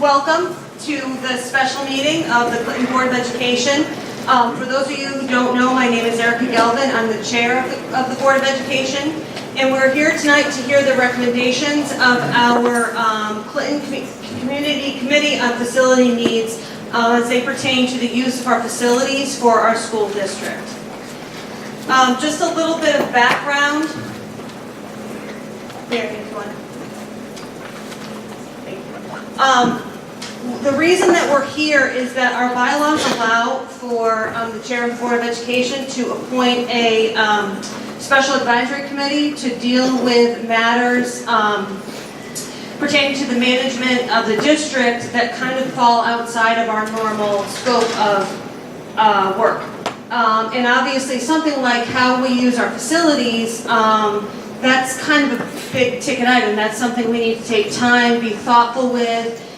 Welcome to the special meeting of the Clinton Board of Education. For those of you who don't know, my name is Erica Gelvin. I'm the chair of the Board of Education. And we're here tonight to hear the recommendations of our Clinton Community Committee on Facility Needs as they pertain to the use of our facilities for our school district. Just a little bit of background. There, here's one. The reason that we're here is that our bylaws allow for the chair of the Board of Education to appoint a special advisory committee to deal with matters pertaining to the management of the district that kind of fall outside of our normal scope of work. And obviously something like how we use our facilities, that's kind of a big ticket item. That's something we need to take time, be thoughtful with,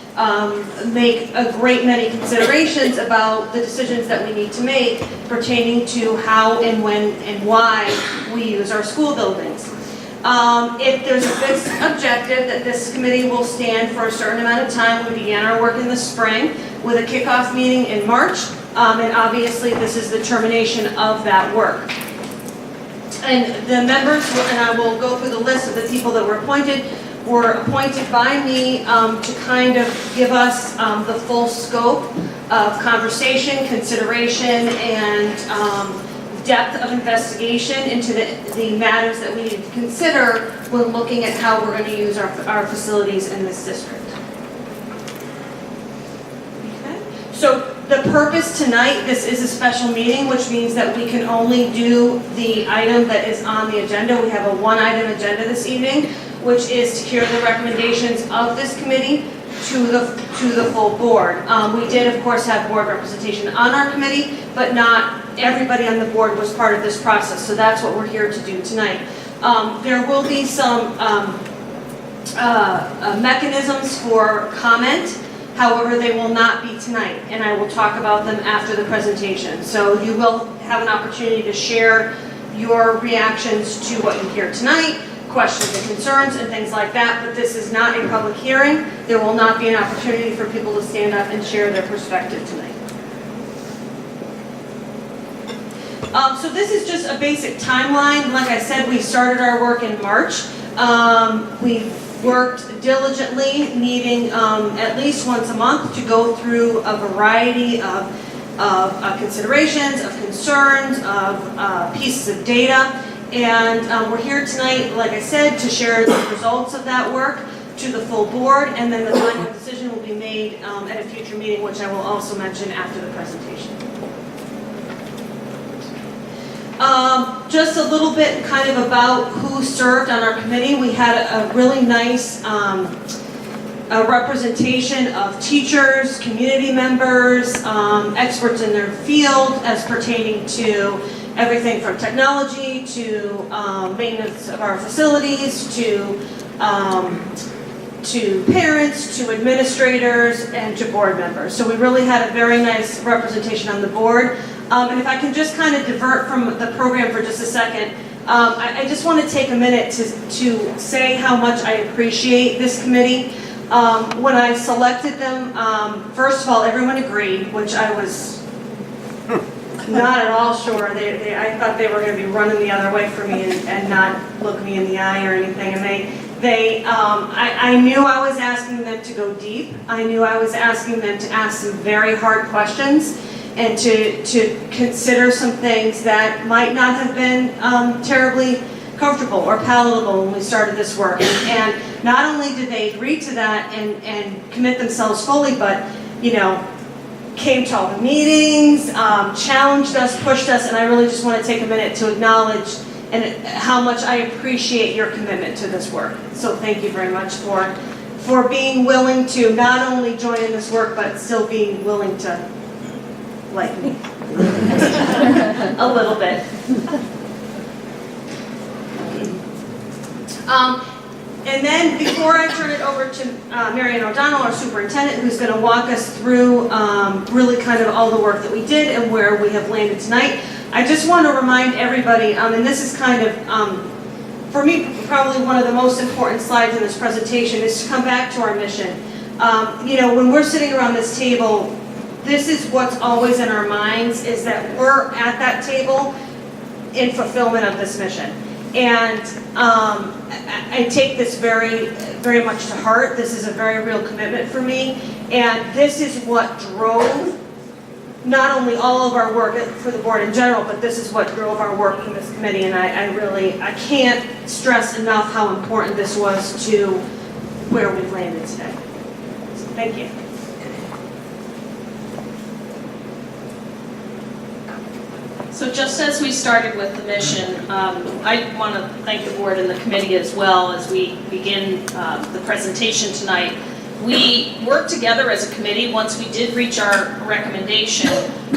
make a great many considerations about the decisions that we need to make pertaining to how and when and why we use our school buildings. If there's a fixed objective that this committee will stand for a certain amount of time, we began our work in the spring with a kickoff meeting in March, and obviously this is the termination of that work. And the members, and I will go through the list of the people that were appointed by me to kind of give us the full scope of conversation, consideration, and depth of investigation into the matters that we need to consider when looking at how we're going to use our facilities in this district. Okay. So the purpose tonight, this is a special meeting, which means that we can only do the item that is on the agenda. We have a one-item agenda this evening, which is to hear the recommendations of this committee to the full board. We did, of course, have board representation on our committee, but not everybody on the board was part of this process, so that's what we're here to do tonight. There will be some mechanisms for comment. However, they will not be tonight, and I will talk about them after the presentation. So you will have an opportunity to share your reactions to what you hear tonight, questions and concerns and things like that, but this is not a public hearing. There will not be an opportunity for people to stand up and share their perspective tonight. So this is just a basic timeline. Like I said, we started our work in March. We worked diligently, meeting at least once a month to go through a variety of considerations, of concerns, of pieces of data. And we're here tonight, like I said, to share the results of that work to the full board, and then the final decision will be made at a future meeting, which I will also mention after the presentation. Just a little bit kind of about who served on our committee. We had a really nice representation of teachers, community members, experts in their field as pertaining to everything from technology to maintenance of our facilities to parents, to administrators, and to board members. So we really had a very nice representation on the board. And if I can just kind of divert from the program for just a second, I just want to take a minute to say how much I appreciate this committee. When I selected them, first of all, everyone agreed, which I was not at all sure. I thought they were going to be running the other way for me and not look me in the eye or anything. And I knew I was asking them to go deep. I knew I was asking them to ask some very hard questions and to consider some things that might not have been terribly comfortable or palatable when we started this work. And not only did they agree to that and commit themselves fully, but, you know, came to all the meetings, challenged us, pushed us, and I really just want to take a minute to acknowledge how much I appreciate your commitment to this work. So thank you very much for being willing to not only join in this work, but still being willing to like me a little bit. And then before I turn it over to Marianne O'Donnell, our superintendent, who's going to walk us through really kind of all the work that we did and where we have landed tonight, I just want to remind everybody, and this is kind of, for me, probably one of the most important slides in this presentation, is to come back to our mission. You know, when we're sitting around this table, this is what's always in our minds, is that we're at that table in fulfillment of this mission. And I take this very, very much to heart. This is a very real commitment for me. And this is what drove not only all of our work for the board in general, but this is what drove our work in this committee. And I can't stress enough how important this was to where we've landed today. So thank you. So just as we started with the mission, I want to thank the board and the committee as well as we begin the presentation tonight. We worked together as a committee once we did reach our recommendation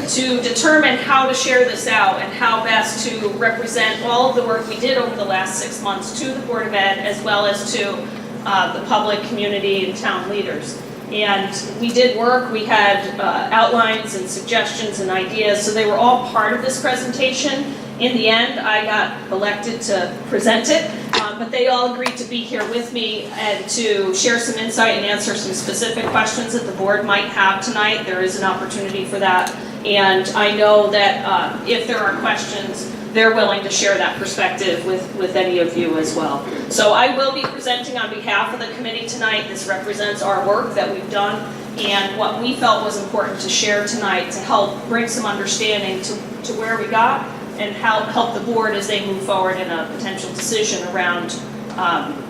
to determine how to share this out and how best to represent all of the work we did over the last 6 months to the Board of Ed as well as to the public, community, and town leaders. And we did work, we had outlines and suggestions and ideas, so they were all part of this presentation. In the end, I got elected to present it, but they all agreed to be here with me and to share some insight and answer some specific questions that the board might have tonight. There is an opportunity for that, and I know that if there are questions, they're willing to share that perspective with any of you as well. So I will be presenting on behalf of the committee tonight. This represents our work that we've done and what we felt was important to share tonight to help bring some understanding to where we got and help the board as they move forward in a potential decision around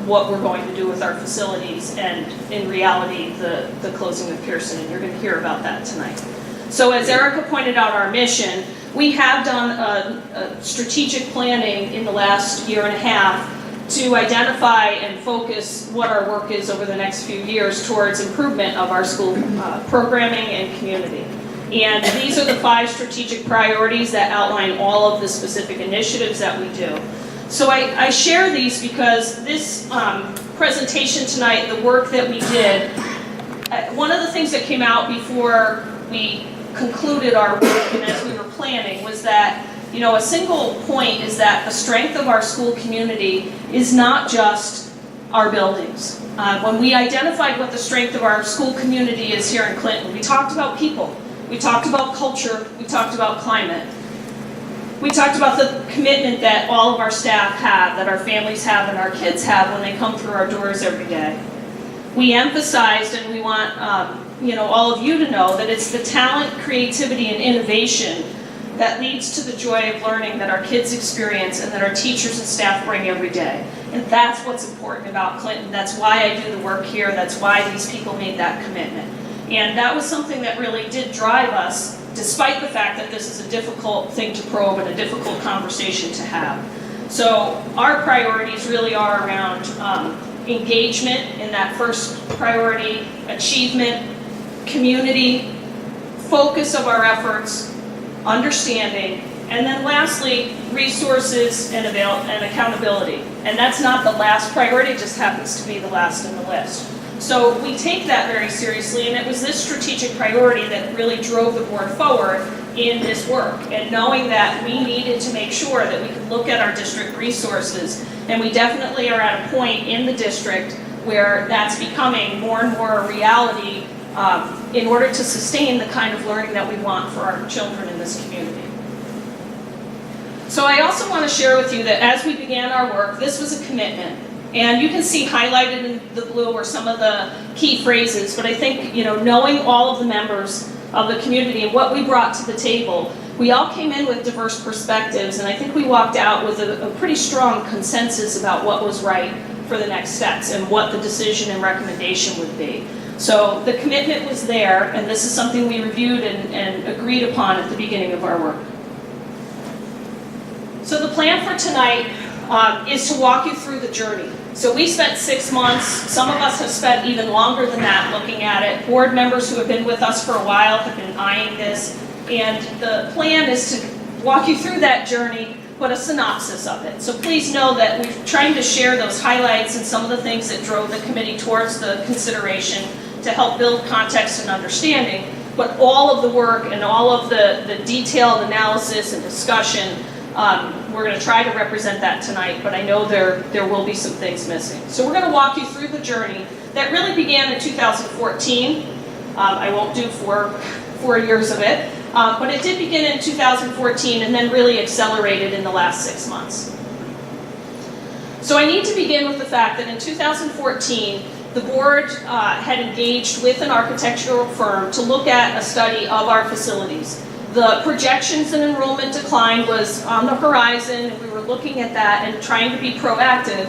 what we're going to do with our facilities and in reality the closing of Pearson, and you're going to hear about that tonight. So as Erica pointed out, our mission, we have done a strategic planning in the last year and a half to identify and focus what our work is over the next few years towards improvement of our school programming and community. And these are the 5 strategic priorities that outline all of the specific initiatives that we do. So I share these because this presentation tonight, the work that we did, one of the things that came out before we concluded our work and as we were planning was that, you know, a single point is that the strength of our school community is not just our buildings. When we identified what the strength of our school community is here in Clinton, we talked about people, we talked about culture, we talked about climate. We talked about the commitment that all of our staff have, that our families have, and our kids have when they come through our doors every day. We emphasized, and we want all of you to know, that it's the talent, creativity, and innovation that leads to the joy of learning that our kids experience and that our teachers and staff bring every day. And that's what's important about Clinton. That's why I do the work here. That's why these people made that commitment. And that was something that really did drive us, despite the fact that this is a difficult thing to probe and a difficult conversation to have. So our priorities really are around engagement in that first priority, achievement, community, focus of our efforts, understanding, and then lastly, resources and accountability. And that's not the last priority, it just happens to be the last in the list. So we take that very seriously, and it was this strategic priority that really drove the board forward in this work. And knowing that we needed to make sure that we could look at our district resources, and we definitely are at a point in the district where that's becoming more and more a reality in order to sustain the kind of learning that we want for our children in this community. So I also want to share with you that as we began our work, this was a commitment. And you can see highlighted in the blue are some of the key phrases, but I think, knowing all of the members of the community and what we brought to the table, we all came in with diverse perspectives, and I think we walked out with a pretty strong consensus about what was right for the next steps and what the decision and recommendation would be. So the commitment was there, and this is something we reviewed and agreed upon at the beginning of our work. So the plan for tonight is to walk you through the journey. So we spent 6 months, some of us have spent even longer than that looking at it. Board members who have been with us for a while have been eyeing this, and the plan is to walk you through that journey, but a synopsis of it. So please know that we're trying to share those highlights and some of the things that drove the committee towards the consideration to help build context and understanding, but all of the work and all of the detailed analysis and discussion, we're going to try to represent that tonight, but I know there will be some things missing. So we're going to walk you through the journey that really began in 2014. I won't do 4 years of it, but it did begin in 2014 and then really accelerated in the last 6 months. So I need to begin with the fact that in 2014, the board had engaged with an architectural firm to look at a study of our facilities. The projections in enrollment decline was on the horizon, and we were looking at that and trying to be proactive.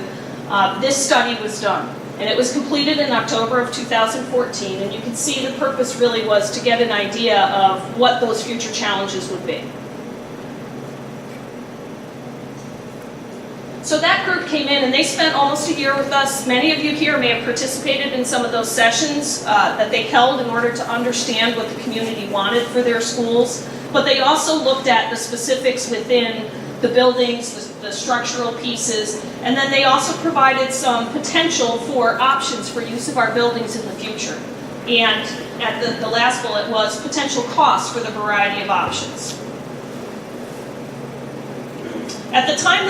This study was done, and it was completed in October of 2014, and you can see the purpose really was to get an idea of what those future challenges would be. So that group came in and they spent almost a year with us. Many of you here may have participated in some of those sessions that they held in order to understand what the community wanted for their schools. But they also looked at the specifics within the buildings, the structural pieces, and then they also provided some potential for options for use of our buildings in the future. And at the last bullet was potential costs for the variety of options. At the time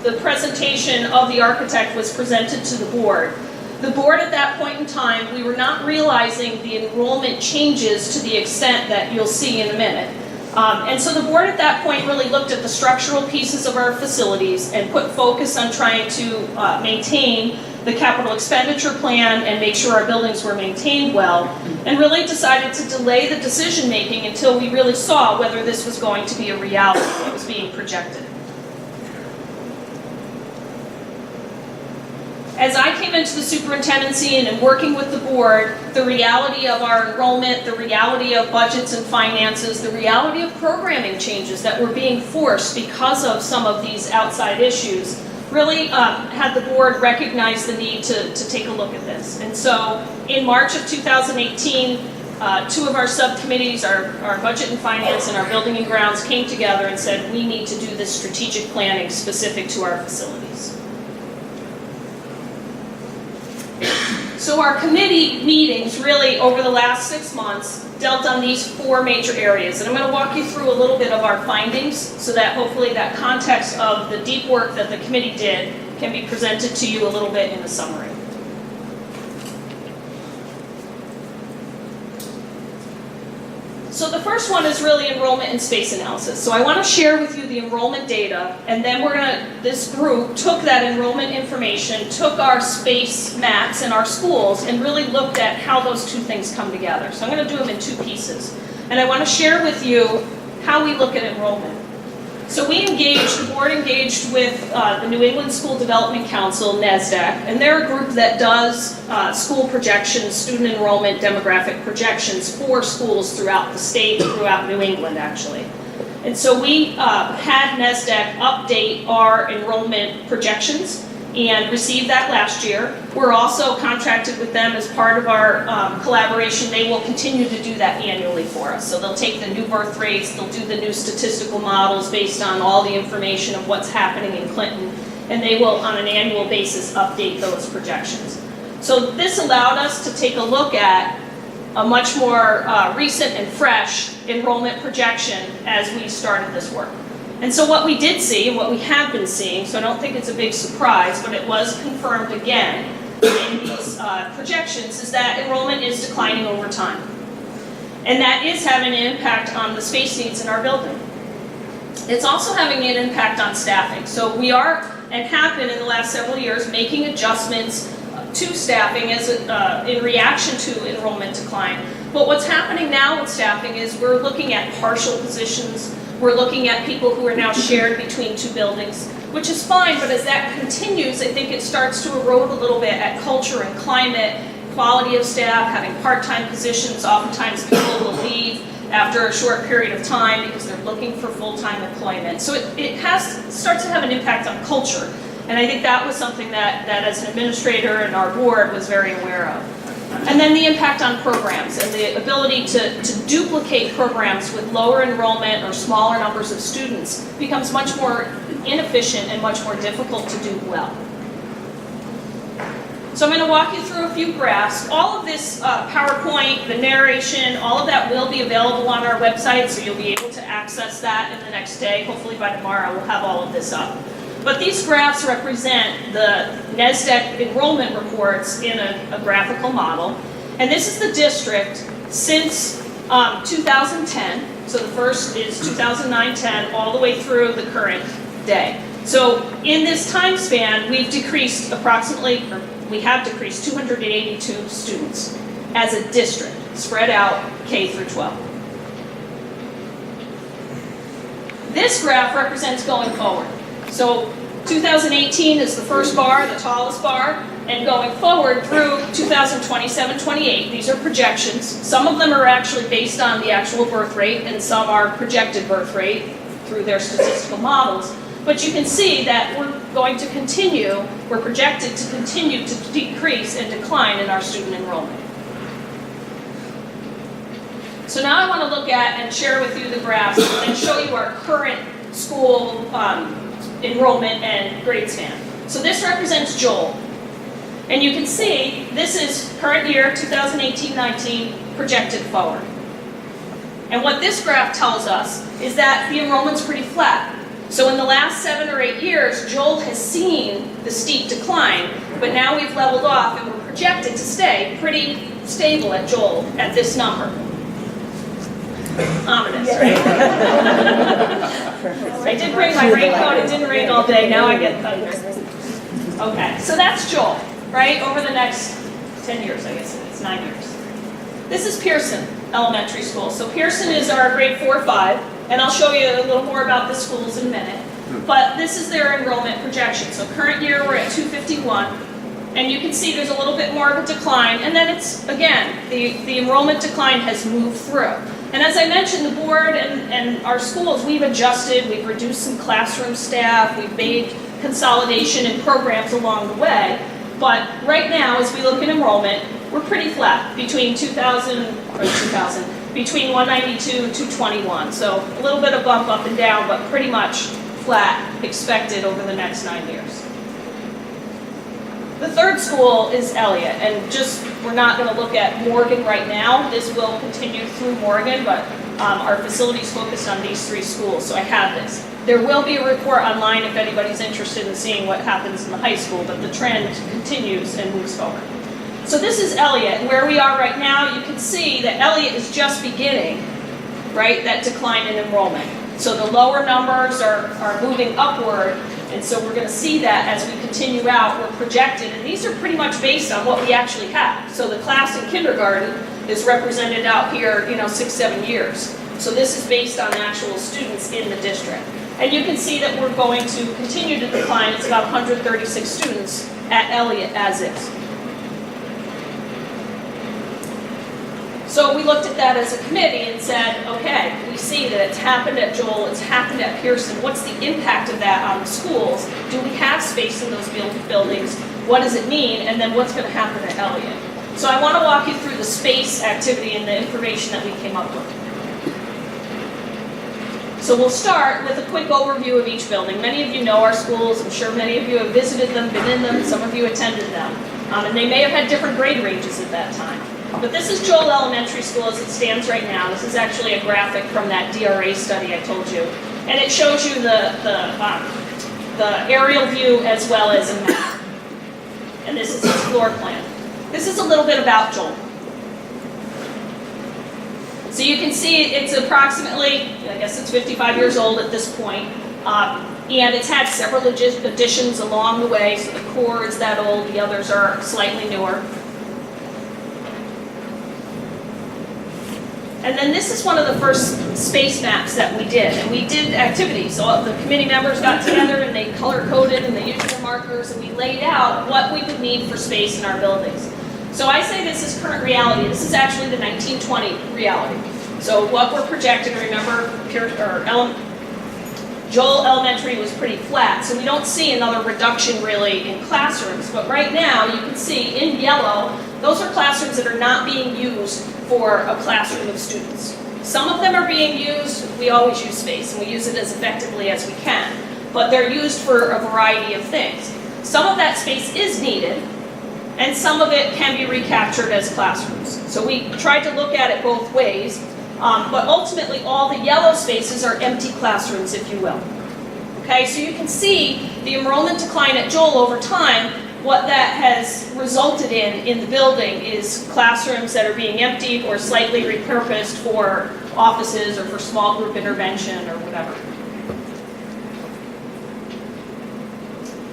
the presentation of the architect was presented to the board at that point in time, we were not realizing the enrollment changes to the extent that you'll see in a minute. And so the board at that point really looked at the structural pieces of our facilities and put focus on trying to maintain the capital expenditure plan and make sure our buildings were maintained well, and really decided to delay the decision making until we really saw whether this was going to be a reality that was being projected. As I came into the superintendency and in working with the board, the reality of our enrollment, the reality of budgets and finances, the reality of programming changes that were being forced because of some of these outside issues really had the board recognize the need to take a look at this. And so in March of 2018, two of our subcommittees, our budget and finance and our building and grounds, came together and said we need to do this strategic planning specific to our facilities. So our committee meetings really over the last 6 months dealt on these 4 major areas. And I'm going to walk you through a little bit of our findings so that hopefully that context of the deep work that the committee did can be presented to you a little bit in a summary. So the first one is really enrollment and space analysis. So I want to share with you the enrollment data, and then this group took that enrollment information, took our space maps in our schools, and really looked at how those two things come together. So I'm going to do them in 2 pieces. And I want to share with you how we look at enrollment. So the board engaged with the New England School Development Council, NESDAQ, and they're a group that does school projections, student enrollment, demographic projections for schools throughout the state, throughout New England actually. And so we had NESDAQ update our enrollment projections and received that last year. We're also contracted with them as part of our collaboration. They will continue to do that annually for us. So they'll take the new birth rates, they'll do the new statistical models based on all the information of what's happening in Clinton, and they will, on an annual basis, update those projections. So this allowed us to take a look at a much more recent and fresh enrollment projection as we started this work. And so what we did see, and what we have been seeing, so I don't think it's a big surprise, but it was confirmed again in these projections, is that enrollment is declining over time. And that is having an impact on the space needs in our building. It's also having an impact on staffing. So we are, and have been in the last several years, making adjustments to staffing as in reaction to enrollment decline. But what's happening now with staffing is we're looking at partial positions. We're looking at people who are now shared between 2 buildings, which is fine, but as that continues, I think it starts to erode a little bit at culture and climate, quality of staff, having part-time positions. Oftentimes people will leave after a short period of time because they're looking for full-time employment. So it starts to have an impact on culture. And I think that was something that as an administrator and our board was very aware of. And then the impact on programs and the ability to duplicate programs with lower enrollment or smaller numbers of students becomes much more inefficient and much more difficult to do well. So I'm going to walk you through a few graphs. All of this PowerPoint, the narration, all of that will be available on our website, so you'll be able to access that in the next day. Hopefully by tomorrow we'll have all of this up. But these graphs represent the NESDEC enrollment reports in a graphical model. And this is the district since 2010. So the first is 2009-10 all the way through the current day. So in this time span, we've decreased approximately, or we have decreased 282 students as a district, spread out K through 12. This graph represents going forward. So 2018 is the first bar, the tallest bar, and going forward through 2027-28, these are projections. Some of them are actually based on the actual birth rate, and some are projected birth rate through their statistical models. But you can see that we're going to continue, we're projected to continue to decrease and decline in our student enrollment. So now I want to look at and share with you the graphs and show you our current school enrollment and grade span. So this represents Joel. And you can see this is current year 2018-19 projected forward. And what this graph tells us is that the enrollment's pretty flat. So in the last 7 or 8 years, Joel has seen the steep decline, but now we've leveled off and we're projected to stay pretty stable at Joel at this number. Ominous, right? I did bring my raincoat, it didn't rain all day, now I get thunder. Okay, so that's Joel, right? Over the next 10 years, I guess it's 9 years. This is Pearson Elementary School. So Pearson is our grade 4-5, and I'll show you a little more about the schools in a minute. But this is their enrollment projection. So current year we're at 251, and you can see there's a little bit more of a decline, and then it's, again, the enrollment decline has moved through. And as I mentioned, the board and our schools, we've adjusted, we've reduced some classroom staff, we've made consolidation in programs along the way. But right now, as we look at enrollment, we're pretty flat between between 192 and 221. So a little bit of bump up and down, but pretty much flat expected over the next 9 years. The third school is Elliott, and we're not going to look at Morgan right now. This will continue through Morgan, but our facility's focused on these 3 schools, so I have this. There will be a report online if anybody's interested in seeing what happens in the high school, but the trend continues and moves forward. So this is Elliott, and where we are right now, you can see that Elliott is just beginning, right, that decline in enrollment. So the lower numbers are moving upward, and so we're going to see that as we continue out, we're projected, and these are pretty much based on what we actually have. So the class in kindergarten is represented out here, 6-7 years. So this is based on actual students in the district. And you can see that we're going to continue to decline. It's about 136 students at Elliott as is. So we looked at that as a committee and said, okay, we see that it's happened at Joel, it's happened at Pearson. What's the impact of that on the schools? Do we have space in those buildings? What does it mean? And then what's going to happen at Elliott? So I want to walk you through the space activity and the information that we came up with. So we'll start with a quick overview of each building. Many of you know our schools. I'm sure many of you have visited them, been in them. Some of you attended them. And they may have had different grade ranges at that time. But this is Joel Elementary School as it stands right now. This is actually a graphic from that DRA study I told you. And it shows you the aerial view as well as a map. And this is its floor plan. This is a little bit about Joel. So you can see it's approximately, I guess it's 55 years old at this point. And it's had several additions along the way. So the core is that old, the others are slightly newer. And then this is one of the first space maps that we did. And we did activities. So the committee members got together and they color-coded and they used their markers and we laid out what we would need for space in our buildings. So I say this is current reality. This is actually the 1920 reality. So what we're projecting, remember, Joel Elementary was pretty flat. So we don't see another reduction really in classrooms. But right now you can see in yellow, those are classrooms that are not being used for a classroom of students. Some of them are being used, we always use space, and we use it as effectively as we can, but they're used for a variety of things. Some of that space is needed, and some of it can be recaptured as classrooms. So we tried to look at it both ways, but ultimately all the yellow spaces are empty classrooms, if you will. Okay, so you can see the enrollment decline at Joel over time. What that has resulted in the building is classrooms that are being emptied or slightly repurposed for offices or for small group intervention or whatever.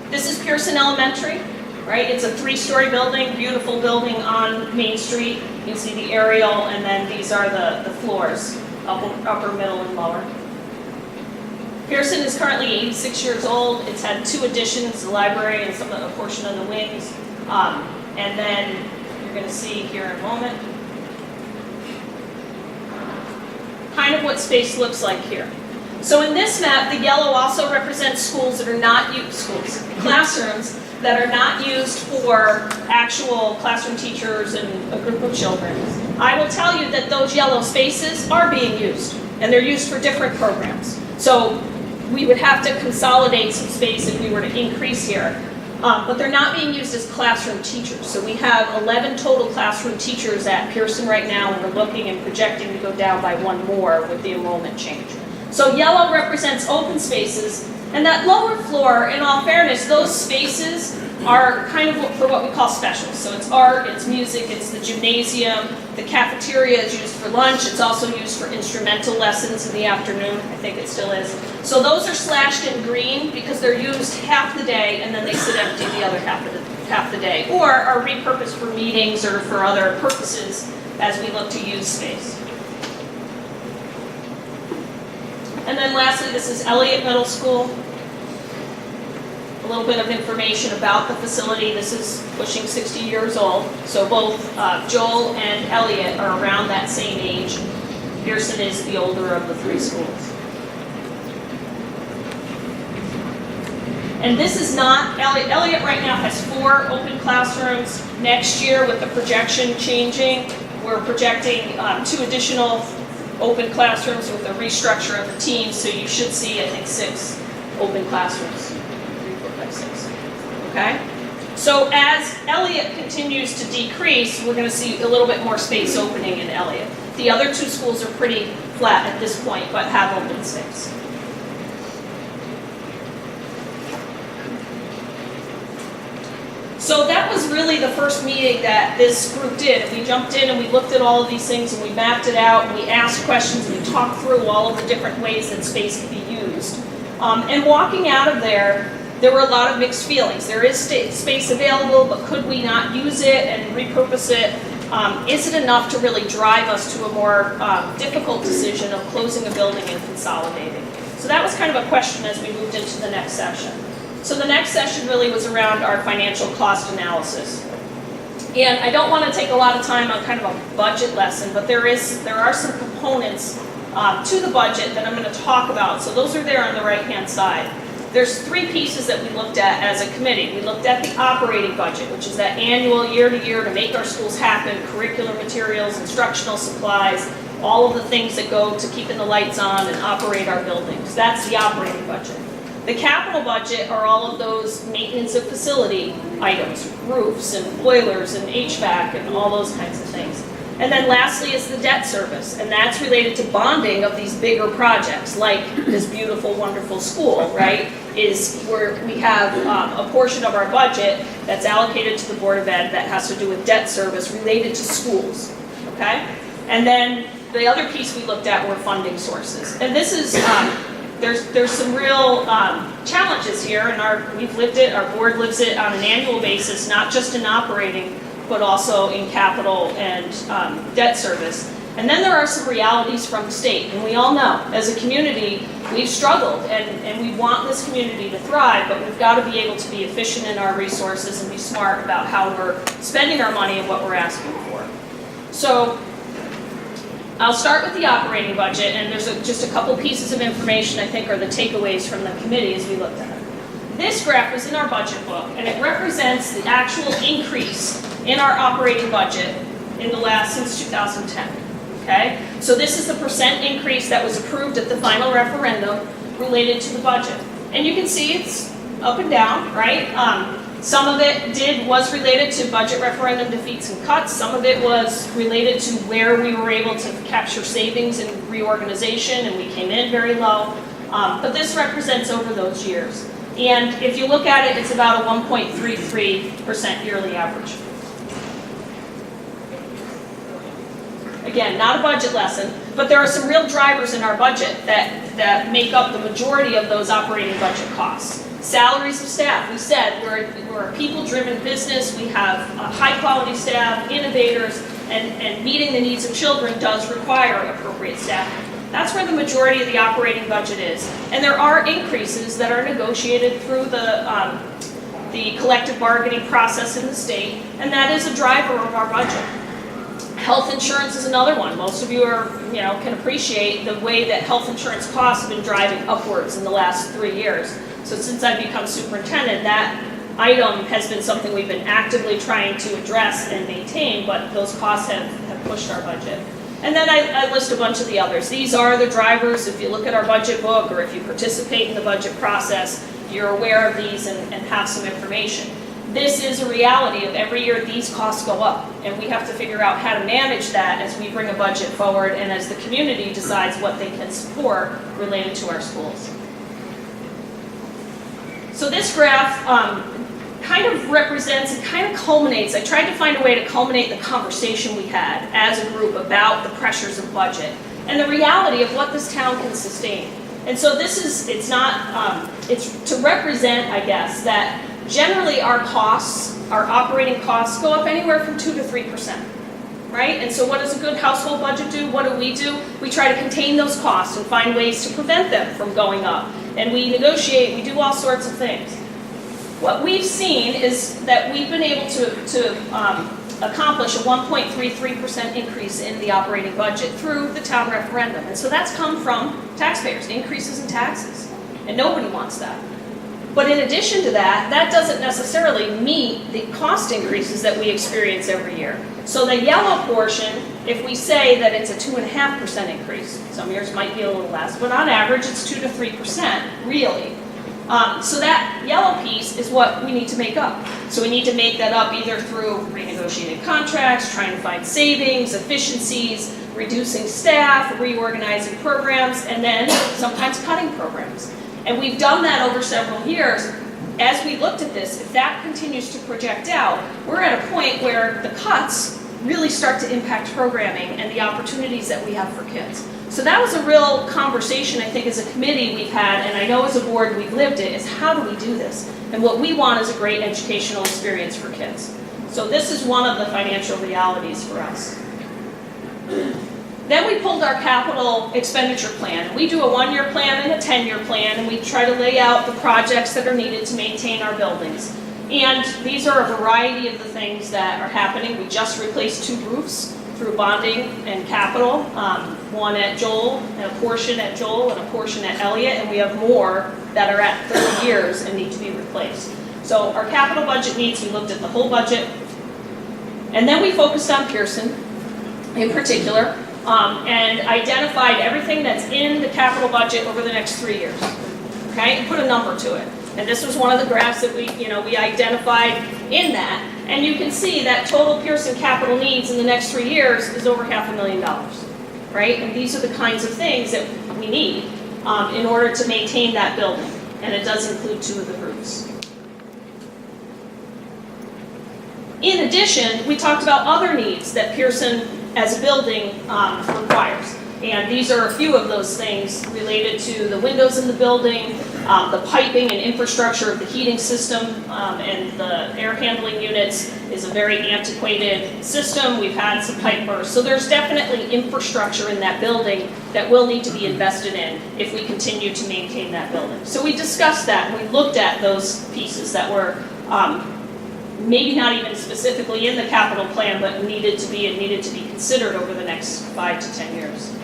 This is Pearson Elementary, right? It's a 3-story building, beautiful building on Main Street. You can see the aerial, and then these are the floors, upper, middle, and lower. Pearson is currently 86 years old. It's had 2 additions, the library and a portion of the wings. And then you're going to see here in a moment kind of what space looks like here. So in this map, the yellow also represents schools that are not used, classrooms that are not used for actual classroom teachers and a group of children. I will tell you that those yellow spaces are being used, and they're used for different programs. So we would have to consolidate some space if we were to increase here. But they're not being used as classroom teachers. So we have 11 total classroom teachers at Pearson right now, and we're looking and projecting to go down by 1 more with the enrollment change. So yellow represents open spaces, and that lower floor, in all fairness, those spaces are kind of for what we call specials. So it's art, it's music, it's the gymnasium, the cafeteria is used for lunch, it's also used for instrumental lessons in the afternoon, I think it still is. So those are slashed in green because they're used half the day and then they sit empty the other half the day, or are repurposed for meetings or for other purposes as we look to use space. And then lastly, this is Elliott Middle School. A little bit of information about the facility. This is pushing 60 years old. So both Joel and Elliott are around that same age. Pearson is the older of the 3 schools. And this is not, Elliott right now has 4 open classrooms. Next year, with the projection changing, we're projecting 2 additional open classrooms with a restructure of the team, so you should see, I think, 6 open classrooms. 3, 4, 5, 6. Okay? So as Elliott continues to decrease, we're going to see a little bit more space opening in Elliott. The other 2 schools are pretty flat at this point, but have open space. So that was really the first meeting that this group did. We jumped in and we looked at all of these things and we mapped it out and we asked questions and we talked through all of the different ways that space can be used. And walking out of there were a lot of mixed feelings. There is space available, but could we not use it and repurpose it? Is it enough to really drive us to a more difficult decision of closing a building and consolidating? So that was kind of a question as we moved into the next session. So the next session really was around our financial cost analysis. And I don't want to take a lot of time on kind of a budget lesson, but there are some components to the budget that I'm going to talk about. So those are there on the right-hand side. There's 3 pieces that we looked at as a committee. We looked at the operating budget, which is that annual year-to-year to make our schools happen, curricular materials, instructional supplies, all of the things that go to keeping the lights on and operate our buildings. That's the operating budget. The capital budget are all of those maintenance of facility items, roofs and boilers and HVAC and all those kinds of things. And then lastly is the debt service, and that's related to bonding of these bigger projects, like this beautiful, wonderful school, right? Is where we have a portion of our budget that's allocated to the Board of Ed that has to do with debt service related to schools, okay? And then the other piece we looked at were funding sources. And this is, there's some real challenges here, and we've lived it, our board lives it on an annual basis, not just in operating, but also in capital and debt service. And then there are some realities from the state, and we all know, as a community, we've struggled, and we want this community to thrive, but we've got to be able to be efficient in our resources and be smart about how we're spending our money and what we're asking for. So I'll start with the operating budget, and there's just a couple pieces of information I think are the takeaways from the committee as we looked at it. This graph was in our budget book, and it represents the actual increase in our operating budget since 2010. Okay? So this is the percent increase that was approved at the final referendum related to the budget. And you can see it's up and down, right? Some of it was related to budget referendum defeats and cuts. Some of it was related to where we were able to capture savings and reorganization, and we came in very low. But this represents over those years. And if you look at it, it's about a 1.33% yearly average. Again, not a budget lesson, but there are some real drivers in our budget that make up the majority of those operating budget costs. Salaries of staff. We said we're a people-driven business. We have high-quality staff, innovators, and meeting the needs of children does require appropriate staffing. That's where the majority of the operating budget is. And there are increases that are negotiated through the collective bargaining process in the state, and that is a driver of our budget. Health insurance is another one. Most of you can appreciate the way that health insurance costs have been driving upwards in the last 3 years. So since I've become superintendent, that item has been something we've been actively trying to address and maintain, but those costs have pushed our budget. And then I list a bunch of the others. These are the drivers. If you look at our budget book or if you participate in the budget process, you're aware of these and have some information. This is a reality of every year these costs go up, and we have to figure out how to manage that as we bring a budget forward and as the community decides what they can support related to our schools. So this graph kind of represents and kind of culminates. I tried to find a way to culminate the conversation we had as a group about the pressures of budget and the reality of what this town can sustain. And so this is, it's to represent, I guess, that generally our costs, our operating costs go up anywhere from 2 to 3%, right? And so what does a good household budget do? What do? We try to contain those costs and find ways to prevent them from going up. And we negotiate, we do all sorts of things. What we've seen is that we've been able to accomplish a 1.33% increase in the operating budget through the town referendum. And so that's come from taxpayers, increases in taxes. And nobody wants that. But in addition to that, that doesn't necessarily meet the cost increases that we experience every year. So the yellow portion, if we say that it's a 2.5% increase, some years might be a little less, but on average it's 2 to 3%, really. So that yellow piece is what we need to make up. So we need to make that up either through renegotiated contracts, trying to find savings, efficiencies, reducing staff, reorganizing programs, and then sometimes cutting programs. And we've done that over several years. As we looked at this, if that continues to project out, we're at a point where the cuts really start to impact programming and the opportunities that we have for kids. So that was a real conversation, I think, as a committee we've had, and I know as a board we've lived it, is how do we do this? And what we want is a great educational experience for kids. So this is one of the financial realities for us. Then we pulled our capital expenditure plan. We do a 1-year plan and a 10-year plan, and we try to lay out the projects that are needed to maintain our buildings. And these are a variety of the things that are happening. We just replaced 2 roofs through bonding and capital, one at Joel, and a portion at Joel, and a portion at Elliott, and we have more that are at 30 years and need to be replaced. So our capital budget needs, we looked at the whole budget, and then we focused on Pearson in particular, and identified everything that's in the capital budget over the next 3 years, okay, and put a number to it. And this was one of the graphs that we identified in that. And you can see that total Pearson capital needs in the next 3 years is over $500,000, right? And these are the kinds of things that we need in order to maintain that building. And it does include 2 of the roofs. In addition, we talked about other needs that Pearson as a building requires. And these are a few of those things related to the windows in the building, the piping and infrastructure of the heating system, and the air handling units is a very antiquated system. We've had some pipe bursts. So there's definitely infrastructure in that building that will need to be invested in if we continue to maintain that building. So we discussed that, and we looked at those pieces that were maybe not even specifically in the capital plan, but needed to be considered over the next 5 to 10 years.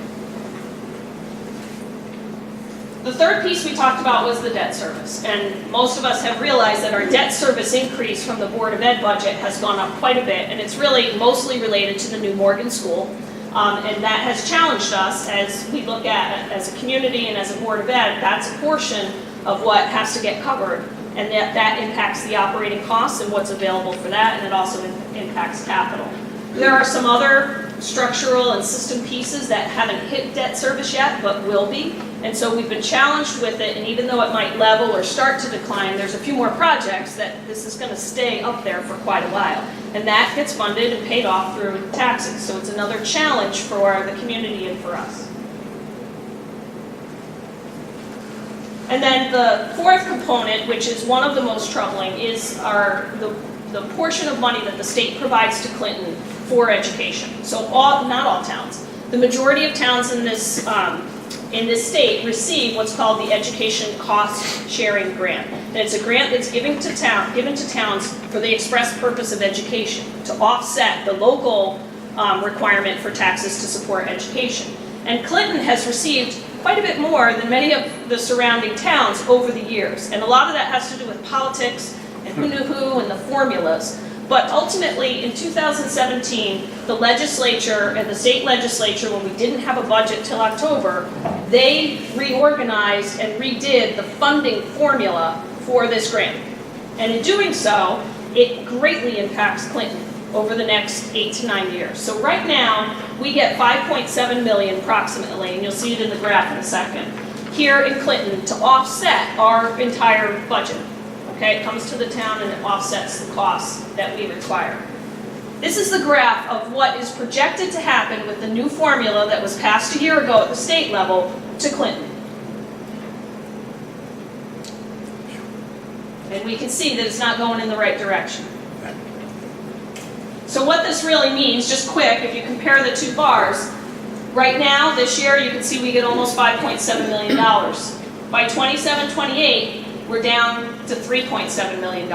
The third piece we talked about was the debt service, and most of us have realized that our debt service increase from the Board of Ed budget has gone up quite a bit, and it's really mostly related to the new Morgan School, and that has challenged us as we look at, as a community and as a Board of Ed, that's a portion of what has to get covered, and that impacts the operating costs and what's available for that, and it also impacts capital. There are some other structural and system pieces that haven't hit debt service yet, but will be. And so we've been challenged with it, and even though it might level or start to decline, there's a few more projects that this is going to stay up there for quite a while. And that gets funded and paid off through taxes. So it's another challenge for the community and for us. And then the fourth component, which is one of the most troubling, is the portion of money that the state provides to Clinton for education. So not all towns. The majority of towns in this state receive what's called the Education Cost Sharing Grant. And it's a grant that's given to towns for the express purpose of education, to offset the local requirement for taxes to support education. And Clinton has received quite a bit more than many of the surrounding towns over the years. And a lot of that has to do with politics and who knew who and the formulas. But ultimately, in 2017, the legislature and the state legislature, when we didn't have a budget till October, they reorganized and redid the funding formula for this grant. And in doing so, it greatly impacts Clinton over the next 8 to 9 years. So right now, we get $5.7 million approximately, and you'll see it in the graph in a second, here in Clinton to offset our entire budget. Okay, it comes to the town and it offsets the costs that we require. This is the graph of what is projected to happen with the new formula that was passed a year ago at the state level to Clinton. And we can see that it's not going in the right direction. So what this really means, just quick, if you compare the two bars, right now, this year, you can see we get almost $5.7 million. By 27-28, we're down to $3.7 million.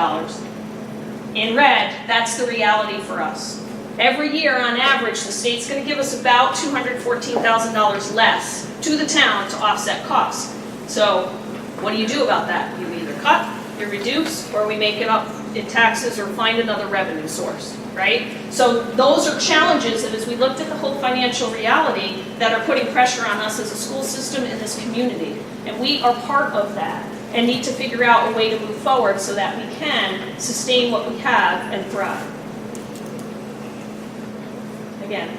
In red, that's the reality for us. Every year, on average, the state's going to give us about $214,000 less to the town to offset costs. So what do you do about that? You either cut, you reduce, or we make it up in taxes or find another revenue source, right? So those are challenges that as we looked at the whole financial reality that are putting pressure on us as a school system in this community. And we are part of that and need to figure out a way to move forward so that we can sustain what we have and thrive. Again,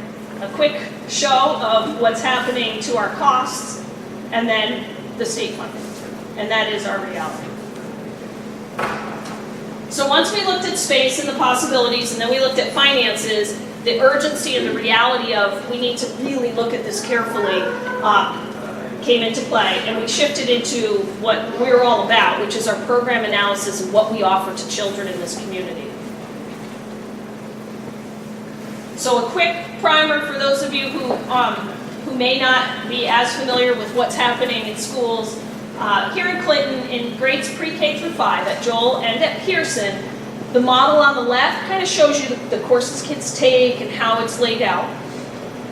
a quick show of what's happening to our costs and then the state funding. And that is our reality. So once we looked at space and the possibilities, and then we looked at finances, the urgency and the reality of we need to really look at this carefully came into play, and we shifted into what we're all about, which is our program analysis and what we offer to children in this community. So a quick primer for those of you who may not be as familiar with what's happening in schools. Here in Clinton, in grades pre-K through 5, at Joel and at Pearson, the model on the left kind of shows you the courses kids take and how it's laid out.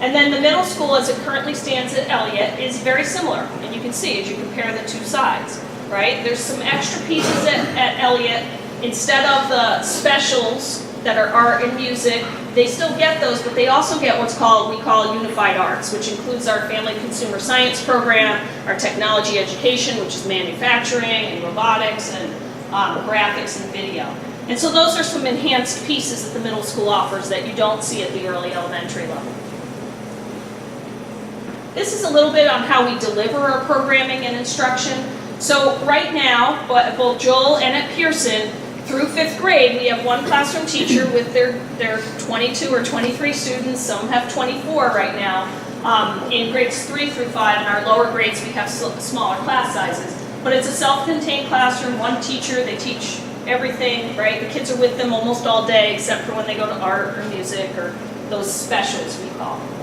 And then the middle school, as it currently stands at Elliott, is very similar. And you can see as you compare the two sides, right? There's some extra pieces at Elliott. Instead of the specials that are art and music, they still get those, but they also get what's we call unified arts, which includes our family consumer science program, our technology education, which is manufacturing and robotics and graphics and video. And so those are some enhanced pieces that the middle school offers that you don't see at the early elementary level. This is a little bit on how we deliver our programming and instruction. So right now, at both Joel and at Pearson, through 5th grade, we have one classroom teacher with their 22 or 23 students. Some have 24 right now. In grades 3 through 5, in our lower grades, we have smaller class sizes. But it's a self-contained classroom, one teacher, they teach everything, right? The kids are with them almost all day, except for when they go to art or music or those specials we call them.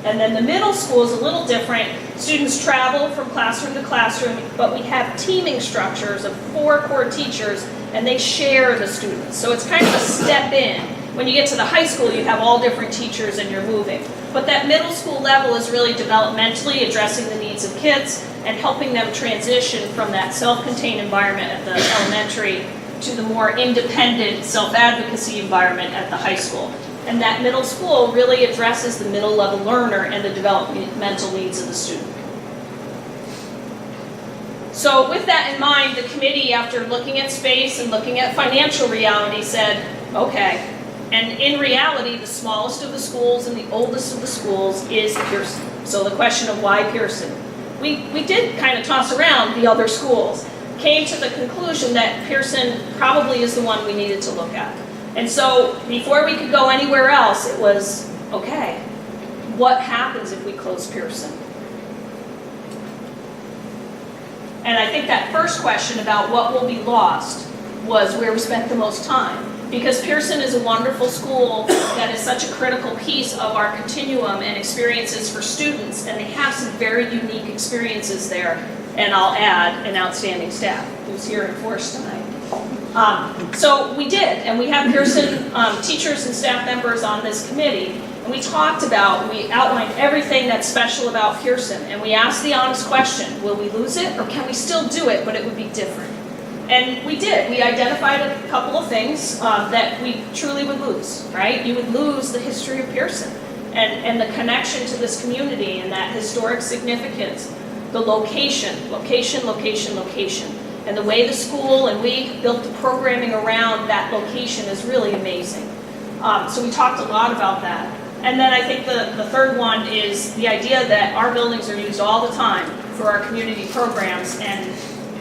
And then the middle school is a little different. Students travel from classroom to classroom, but we have teaming structures of 4 core teachers, and they share the students. So it's kind of a step in. When you get to the high school, you have all different teachers and you're moving. But that middle school level is really developmentally addressing the needs of kids and helping them transition from that self-contained environment at the elementary to the more independent self-advocacy environment at the high school. And that middle school really addresses the middle level learner and the developmental needs of the student. So with that in mind, the committee, after looking at space and looking at financial reality, said, okay, And in reality, the smallest of the schools and the oldest of the schools is Pearson. So the question of why Pearson? We did kind of toss around the other schools, came to the conclusion that Pearson probably is the one we needed to look at. And so before we could go anywhere else, it was, okay, what happens if we close Pearson? And I think that first question about what will be lost was where we spent the most time. Because Pearson is a wonderful school that is such a critical piece of our continuum and experiences for students, and they have some very unique experiences there. And I'll add an outstanding staff who's here in force tonight. So we did, and we have Pearson teachers and staff members on this committee, and we outlined everything that's special about Pearson, and we asked the honest question, will we lose it, or can we still do it, but it would be different? And we did. We identified a couple of things that we truly would lose, right? You would lose the history of Pearson and the connection to this community and that historic significance, the location. And the way the school and we built the programming around that location is really amazing. So we talked a lot about that. And then I think the third one is the idea that our buildings are used all the time for our community programs, and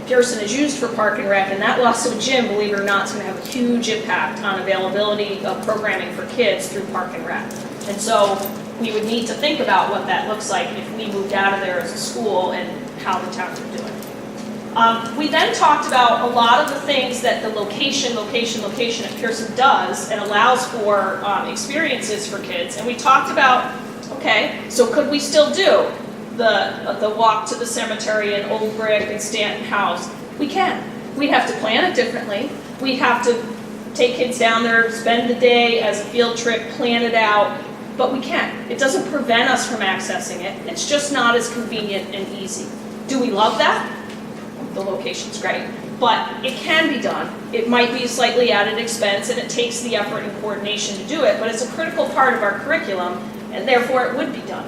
Pearson is used for Park and Rec, and that loss of a gym, believe it or not, is going to have a huge impact on availability of programming for kids through Park and Rec. And so we would need to think about what that looks like if we moved out of there as a school and how the town would do it. We then talked about a lot of the things that the location at Pearson does and allows for experiences for kids. And we talked about, okay, so could we still do the walk to the cemetery and Old Brick and Stanton House? We can. We'd have to plan it differently. We'd have to take kids down there, spend the day as a field trip, plan it out, but we can. It doesn't prevent us from accessing it. It's just not as convenient and easy. Do we love that? The location's great, but it can be done. It might be a slightly added expense, and it takes the effort and coordination to do it, but it's a critical part of our curriculum, and therefore it would be done.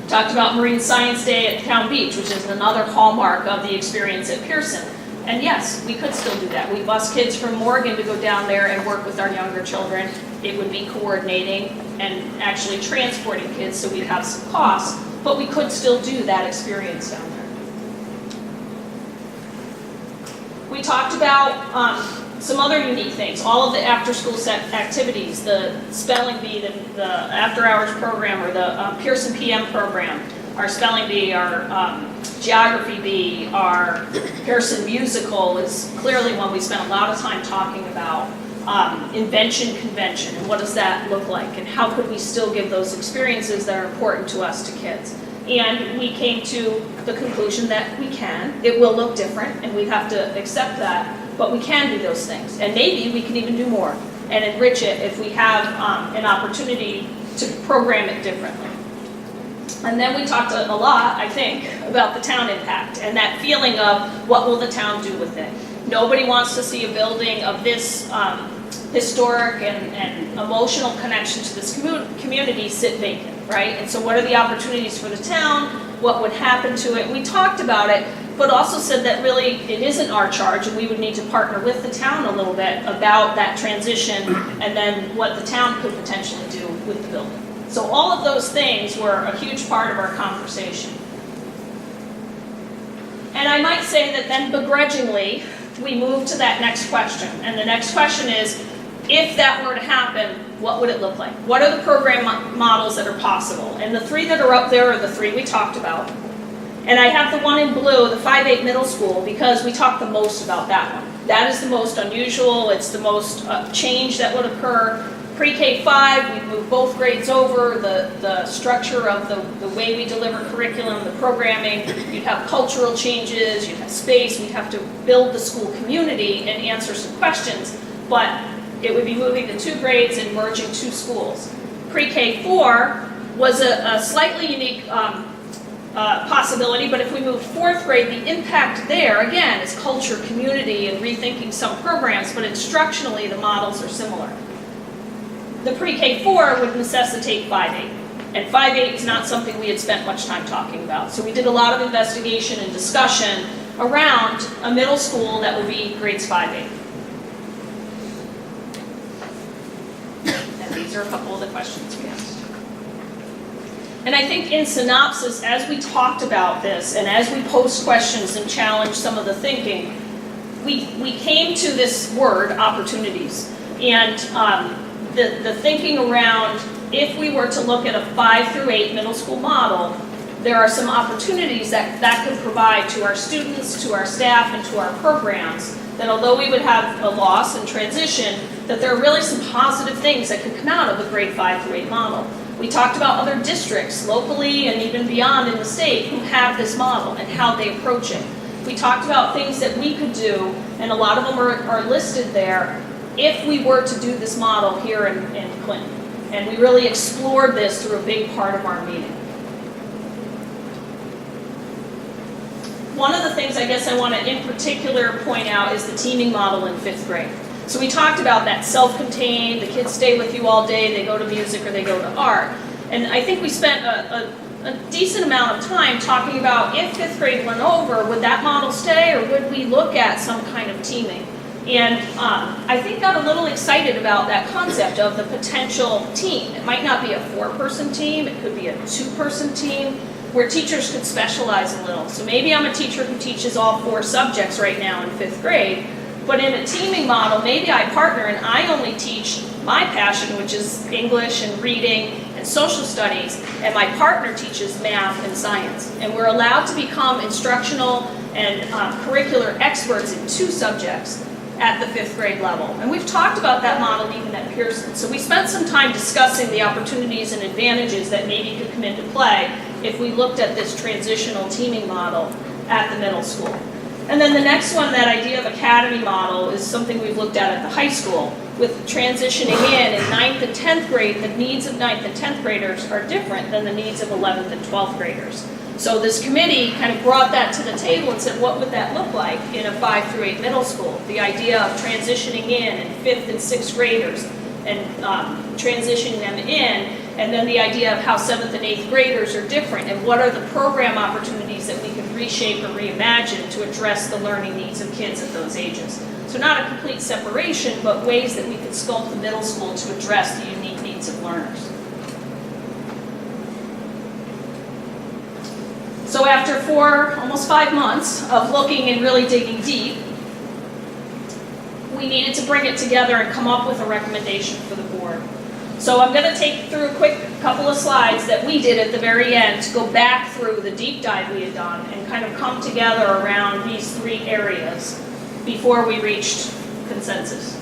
Talked about Marine Science Day at Town Beach, which is another hallmark of the experience at Pearson. And yes, we could still do that. We bus kids from Morgan to go down there and work with our younger children. It would be coordinating and actually transporting kids, so we'd have some costs, but we could still do that experience down there. We talked about some other unique things, all of the after-school activities, the spelling bee, the after-hours program, or the Pearson PM program, our spelling bee, our geography bee, our Pearson musical is clearly one we spent a lot of time talking about. Invention convention, and what does that look like, and how could we still give those experiences that are important to us, to kids. And we came to the conclusion that we can. It will look different, and we have to accept that, but we can do those things. And maybe we can even do more and enrich it if we have an opportunity to program it differently. And then we talked a lot, I think, about the town impact and that feeling of what will the town do with it. Nobody wants to see a building of this historic and emotional connection to this community sit vacant, right? And so what are the opportunities for the town? What would happen to it? We talked about it, but also said that really it isn't our charge, and we would need to partner with the town a little bit about that transition and then what the town could potentially do with the building. So all of those things were a huge part of our conversation. And I might say that then begrudgingly, we moved to that next question. And the next question is, if that were to happen, what would it look like? What are the program models that are possible? And the three that are up there are the three we talked about. And I have the one in blue, the 5-8 middle school, because we talked the most about that one. That is the most unusual. It's the most change that would occur. Pre-K-5, we move both grades over, the structure of the way we deliver curriculum, the programming. You'd have cultural changes, you'd have space, we'd have to build the school community and answer some questions, but it would be moving the 2 grades and merging 2 schools. Pre-K-4 was a slightly unique possibility, but if we move 4th grade, the impact there, again, is culture, community, and rethinking some programs, but instructionally the models are similar. The pre-K-4 would necessitate 5-8, and 5-8 is not something we had spent much time talking about. So we did a lot of investigation and discussion around a middle school that would be grades 5-8. these are a couple of the questions we asked. And I think in synopsis, as we talked about this, and as we posed questions and challenged some of the thinking, we came to this word, opportunities. And the thinking around, if we were to look at a 5 through 8 middle school model, there are some opportunities that could provide to our students, to our staff, and to our programs, that although we would have a loss and transition, that there are really some positive things that could come out of a grade 5 through 8 model. We talked about other districts, locally and even beyond in the state, who have this model and how they approach it. We talked about things that we could do, and a lot of them are listed there, if we were to do this model here in Clinton. And we really explored this through a big part of our meeting. One of the things I guess I want to in particular point out is the teaming model in 5th grade. So we talked about that self-contained, the kids stay with you all day, they go to music or they go to art. And I think we spent a decent amount of time talking about if 5th grade went over, would that model stay, or would we look at some kind of teaming? And I think got a little excited about that concept of the potential team. It might not be a 4-person team, it could be a 2-person team, where teachers could specialize a little. So maybe I'm a teacher who teaches all 4 subjects right now in 5th grade, but in a teaming model, maybe I partner and I only teach my passion, which is English and reading and social studies, and my partner teaches math and science. And we're allowed to become instructional and curricular experts in 2 subjects at the 5th grade level. And we've talked about that model even at Pearson. So we spent some time discussing the opportunities and advantages that maybe could come into play if we looked at this transitional teaming model at the middle school. And then the next one, that idea of academy model, is something we've looked at the high school. With transitioning in 9th and 10th grade, the needs of 9th and 10th graders are different than the needs of 11th and 12th graders. So this committee kind of brought that to the table and said, what would that look like in a 5 through 8 middle school? The idea of transitioning in 5th and 6th graders and transitioning them in, and then the idea of how 7th and 8th graders are different, and what are the program opportunities that we could reshape or reimagine to address the learning needs of kids at those ages. So not a complete separation, but ways that we could sculpt the middle school to address the unique needs of learners. So after almost 5 months of looking and really digging deep, we needed to bring it together and come up with a recommendation for the board. So I'm going to take you through a quick couple of slides that we did at the very end to go back through the deep dive we had done and kind of come together around these 3 areas before we reached consensus.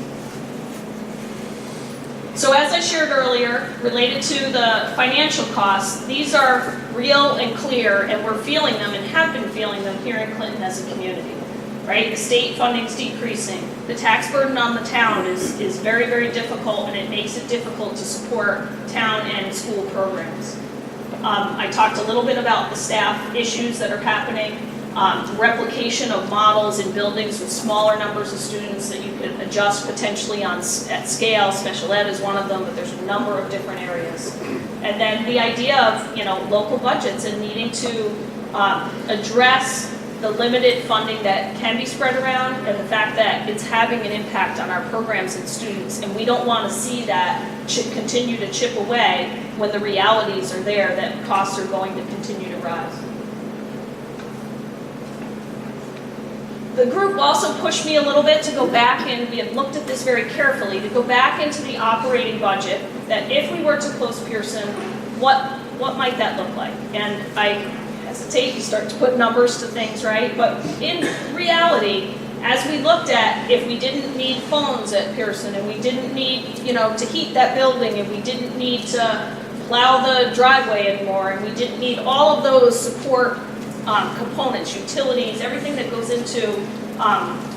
So as I shared earlier, related to the financial costs, these are real and clear, and we're feeling them and have been feeling them here in Clinton as a community. Right? The state funding's decreasing. The tax burden on the town is very, very difficult, and it makes it difficult to support town and school programs. I talked a little bit about the staff issues that are happening, replication of models in buildings with smaller numbers of students that you could adjust potentially at scale. Special ed is one of them, but there's a number of different areas. And then the idea of local budgets and needing to address the limited funding that can be spread around, and the fact that it's having an impact on our programs and students, and we don't want to see that continue to chip away when the realities are there that costs are going to continue to rise. The group also pushed me a little bit to go back, and we had looked at this very carefully, to go back into the operating budget, that if we were to close Pearson, what might that look like? And I hesitate, you start to put numbers to things, right? But in reality, as we looked at, if we didn't need phones at Pearson, and we didn't need, to heat that building, and we didn't need to plow the driveway anymore, and we didn't need all of those support components, utilities, everything that goes into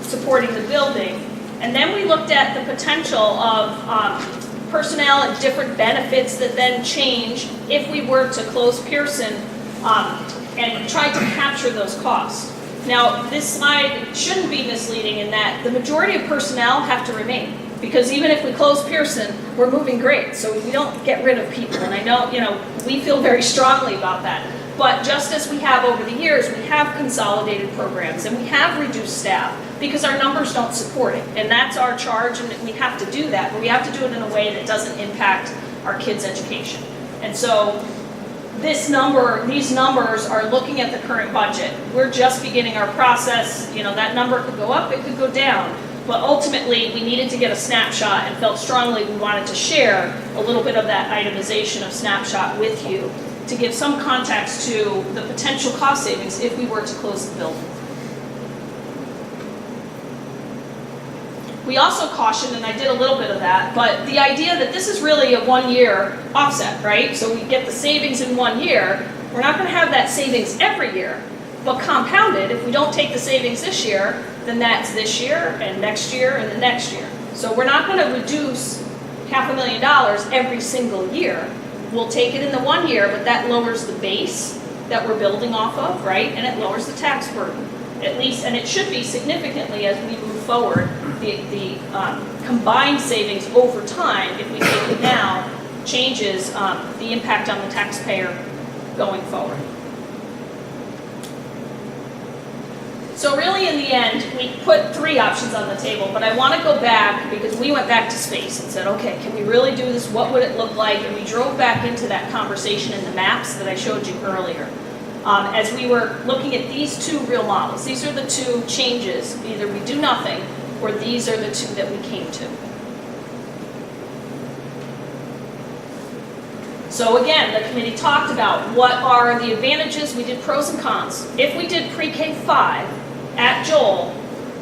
supporting the building. And then we looked at the potential of personnel and different benefits that then change if we were to close Pearson, and tried to capture those costs. Now, this slide shouldn't be misleading in that the majority of personnel have to remain, because even if we close Pearson, we're moving grades, so we don't get rid of people. And I know, we feel very strongly about that. But just as we have over the years, we have consolidated programs and we have reduced staff because our numbers don't support it. And that's our charge, and we have to do that, but we have to do it in a way that doesn't impact our kids' education. And so these numbers are looking at the current budget. We're just beginning our process. You know, that number could go up, it could go down. But ultimately, we needed to get a snapshot and felt strongly we wanted to share a little bit of that itemization of snapshot with you to give some context to the potential cost savings if we were to close the building. We also cautioned, and I did a little bit of that, but the idea that this is really a one-year offset, right? So we get the savings in 1 year. We're not going to have that savings every year, but compounded, if we don't take the savings this year, then that's this year and next year and the next year. So we're not going to reduce $500,000 every single year. We'll take it in the 1 year, but that lowers the base that we're building off of, right? And it lowers the tax burden, at least, and it should be significantly as we move forward. The combined savings over time, if we take it now, changes the impact on the taxpayer going forward. So really in the end, we put 3 options on the table, but I want to go back because we went back to space and said, okay, can we really do this? What would it look like? And we drove back into that conversation in the maps that I showed you earlier. As we were looking at these 2 real models, these are the 2 changes. Either we do nothing, or these are the 2 that we came to. So again, the committee talked about what are the advantages. We did pros and cons. If we did pre-K-5 at Joel,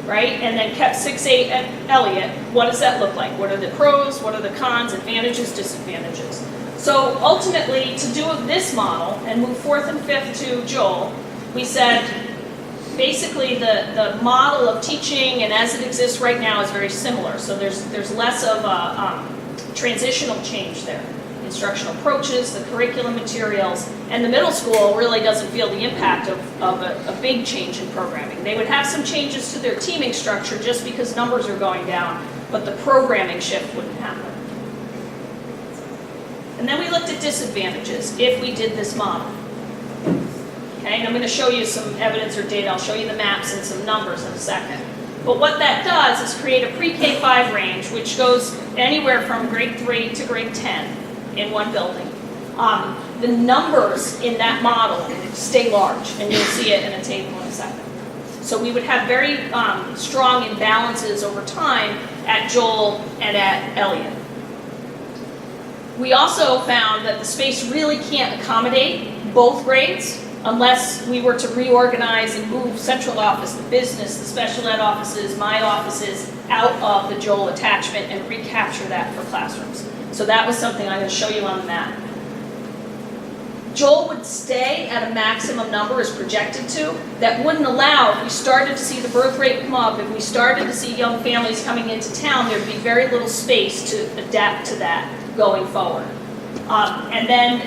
right, and then kept 6-8 at Elliott, what does that look like? What are the pros? What are the cons, advantages, disadvantages? So ultimately, to do this model and move 4th and 5th to Joel, we said basically the model of teaching and as it exists right now is very similar. So there's less of a transitional change there. Instructional approaches, the curriculum materials, and the middle school really doesn't feel the impact of a big change in programming. They would have some changes to their teaming structure just because numbers are going down, but the programming shift wouldn't happen. And then we looked at disadvantages if we did this model. Okay, and I'm going to show you some evidence or data. I'll show you the maps and some numbers in a second. But what that does is create a pre-K-5 range, which goes anywhere from grade 3 to grade 10 in one building. The numbers in that model stay large, and you'll see it in a table in a second. So we would have very strong imbalances over time at Joel and at Elliott. We also found that the space really can't accommodate both grades unless we were to reorganize and move central office, the business, the special ed offices, my offices out of the Joel attachment and recapture that for classrooms. So that was something I'm going to show you on the map. Joel would stay at a maximum number as projected to. That wouldn't allow, if we started to see the birth rate come up, if we started to see young families coming into town, there'd be very little space to adapt to that going forward. And then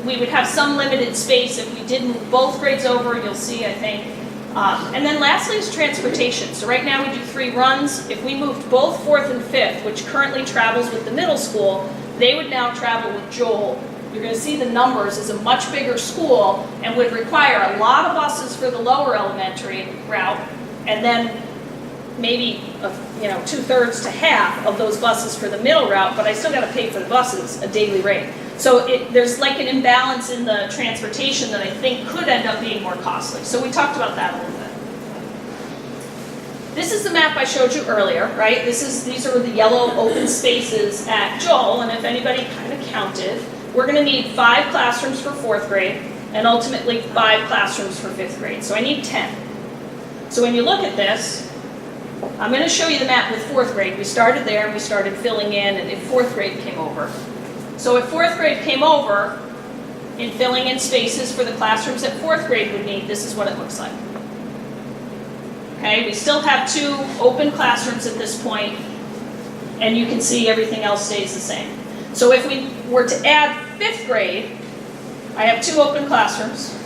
we would have some limited space if we did move both grades over, you'll see, I think. And then lastly is transportation. So right now we do 3 runs. If we moved both 4th and 5th, which currently travels with the middle school, they would now travel with Joel. You're going to see the numbers as a much bigger school and would require a lot of buses for the lower elementary route, and then maybe 2/3 to half of those buses for the middle route, but I still got to pay for the buses a daily rate. So there's like an imbalance in the transportation that I think could end up being more costly. So we talked about that a little bit. This is the map I showed you earlier, right? These are the yellow open spaces at Joel, and if anybody kind of counted, we're going to need 5 classrooms for 4th grade and ultimately 5 classrooms for 5th grade. So I need 10. So when you look at this, I'm going to show you the map with 4th grade. We started there and we started filling in, and if 4th grade came over. So if 4th grade came over, in filling in spaces for the classrooms that 4th grade would need, this is what it looks like. Okay, we still have 2 open classrooms at this point, and you can see everything else stays the same. So if we were to add 5th grade, I have 2 open classrooms.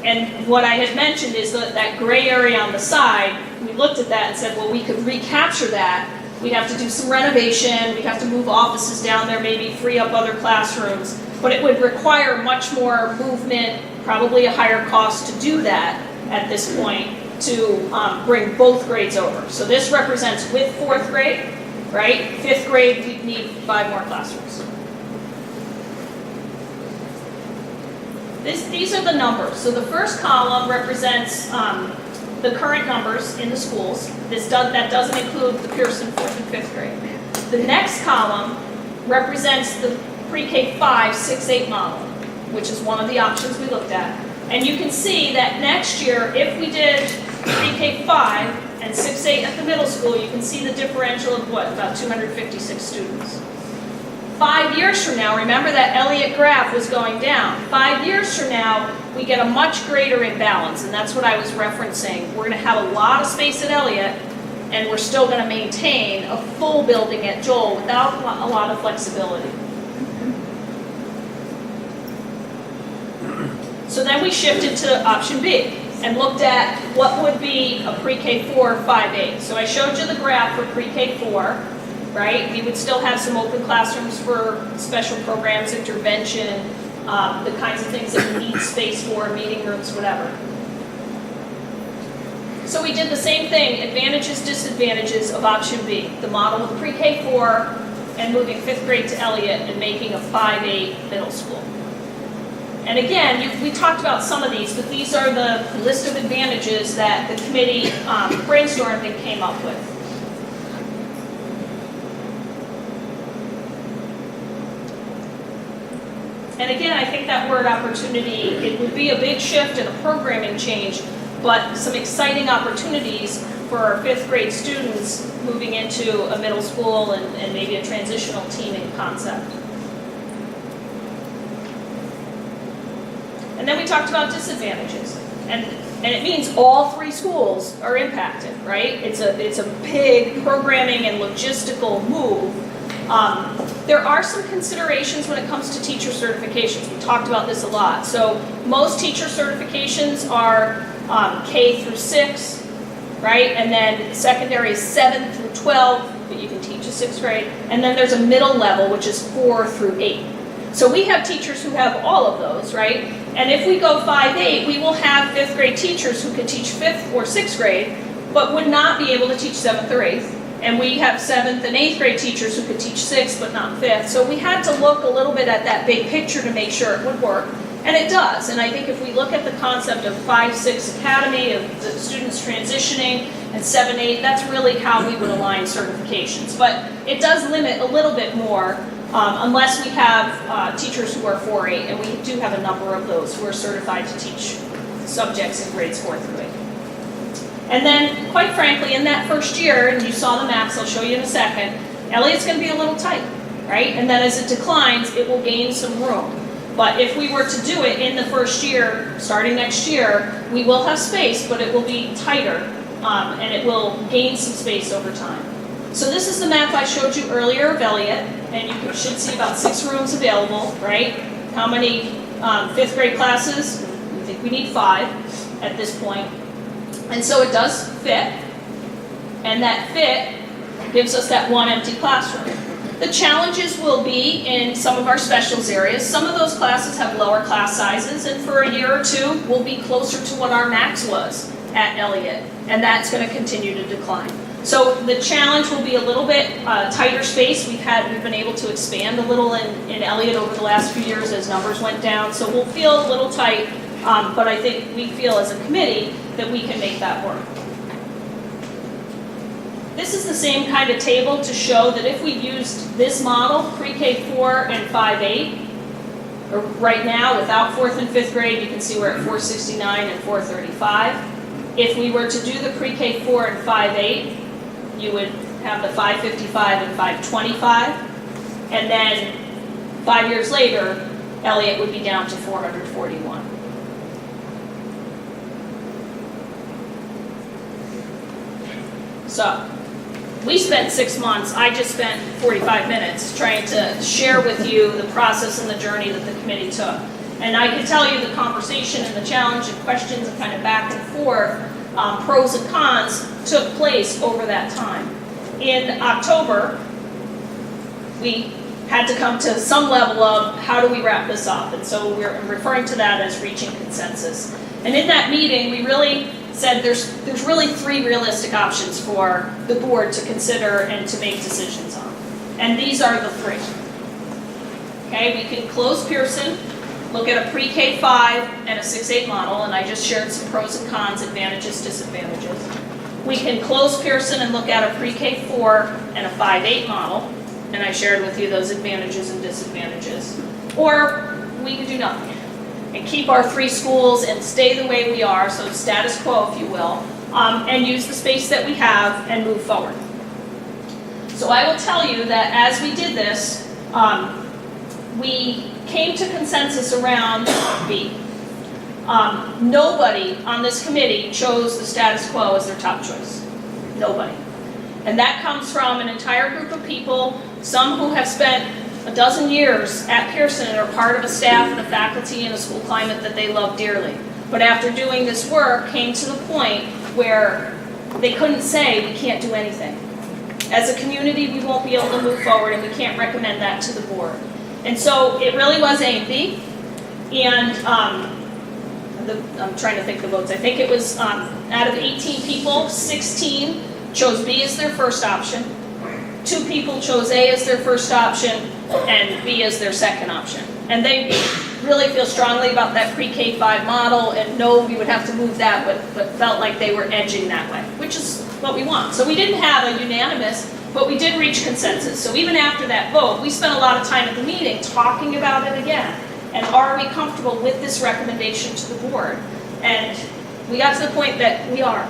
And what I had mentioned is that gray area on the side, we looked at that and said, well, we could recapture that. We'd have to do some renovation, we'd have to move offices down there, maybe free up other classrooms, but it would require much more movement probably a higher cost to do that at this point, to bring both grades over. So this represents with 4th grade, right? 5th grade, we need 5 more classrooms. These are the numbers. So the first column represents the current numbers in the schools. That doesn't include the Pearson 4th and 5th grade. The next column represents the pre-K 5, 6, 8 model, which is one of the options we looked at. And you can see that next year, if we did pre-K 5 and 6, 8 at the middle school, you can see the differential of what, about 256 students. 5 years from now, remember that Elliott graph was going down. 5 years from now, we get a much greater imbalance, and that's what I was referencing. We're going to have a lot of space at Elliott, and we're still going to maintain a full building at Joel without a lot of flexibility. So then we shifted to option B and looked at what would be a pre-K 4, 5, 8. So I showed you the graph for pre-K 4. Right? We would still have some open classrooms for special programs, intervention, the kinds of things that we need space for, meeting rooms, whatever. So we did the same thing, advantages, disadvantages of option B, the model with pre-K 4 and moving 5th grade to Elliott and making a 5-8 middle school. And again, we talked about some of these, but these are the list of advantages that the committee brainstormed and came up with. And again, I think that word opportunity, it would be a big shift and a programming change, but some exciting opportunities for our 5th grade students moving into a middle school and maybe a transitional teaming concept. And then we talked about disadvantages. And it means all 3 schools are impacted, right? It's a big programming and logistical move. There are some considerations when it comes to teacher certifications. We talked about this a lot. So most teacher certifications are K through 6, right? And then secondary is 7 through 12, but you can teach a 6th grade. And then there's a middle level, which is 4 through 8. So we have teachers who have all of those, right? And if we go 5-8, we will have 5th grade teachers who could teach 5th or 6th grade, but would not be able to teach 7th or 8th. And we have 7th and 8th grade teachers who could teach 6th but not 5th. So we had to look a little bit at that big picture to make sure it would work. And it does. And I think if we look at the concept of 5-6 academy, of the students transitioning, and 7-8, that's really how we would align certifications. But it does limit a little bit more unless we have teachers who are 4-8. And we do have a number of those who are certified to teach subjects in grades 4 through 8. And then, quite frankly, in that first year, and you saw the maps, I'll show you in a second, Elliott's going to be a little tight, right? And then as it declines, it will gain some room. But if we were to do it in the first year, starting next year, we will have space, but it will be tighter, and it will gain some space over time. So this is the map I showed you earlier of Elliott, and you should see about 6 rooms available, right? How many 5th grade classes? We think we need 5 at this point. And so it does fit, and that fit gives us that 1 empty classroom. The challenges will be in some of our specials areas. Some of those classes have lower class sizes, and for a year or 2, we'll be closer to what our max was at Elliott, and that's going to continue to decline. So the challenge will be a little bit tighter space. We've been able to expand a little in Elliott over the last few years as numbers went down, so we'll feel a little tight, but I think we feel as a committee that we can make that work. This is the same kind of table to show that if we used this model, pre-K 4 and 5-8, or right now without 4th and 5th grade, you can see we're at 469 and 435. If we were to do the pre-K 4 and 5-8, you would have the 555 and 525, and then 5 years later, Elliott would be down to 441. So, we spent 6 months, I just spent 45 minutes trying to share with you the process and the journey that the committee took. And I can tell you the conversation and the challenge and questions and kind of back and forth, pros and cons, took place over that time. In October, we had to come to some level of how do we wrap this up? And so we're referring to that as reaching consensus. And in that meeting, we really said there's really 3 realistic options for the board to consider and to make decisions on. And these are the 3. Okay, we can close Pearson, look at a pre-K 5 and a 6-8 model, and I just shared some pros and cons, advantages, disadvantages. We can close Pearson and look at a pre-K 4 and a 5-8 model, and I shared with you those advantages and disadvantages. Or we could do nothing and keep our 3 schools and stay the way we are, so status quo, if you will, and use the space that we have and move forward. So I will tell you that as we did this, we came to consensus around B. Nobody on this committee chose the status quo as their top choice. Nobody. And that comes from an entire group of people, some who have spent a dozen years at Pearson and are part of a staff and a faculty in a school climate that they love dearly. But after doing this work, came to the point where they couldn't say we can't do anything. As a community, we won't be able to move forward, and we can't recommend that to the board. And so it really was A and B, and I'm trying to think the votes. I think it was out of 18 people, 16 chose B as their first option, 2 people chose A as their first option, and B as their second option. And they really feel strongly about that pre-K 5 model and know we would have to move that, but felt like they were edging that way, which is what we want. So we didn't have a unanimous, but we did reach consensus. So even after that vote, we spent a lot of time at the meeting talking about it again. And are we comfortable with this recommendation to the board? And we got to the point that we are,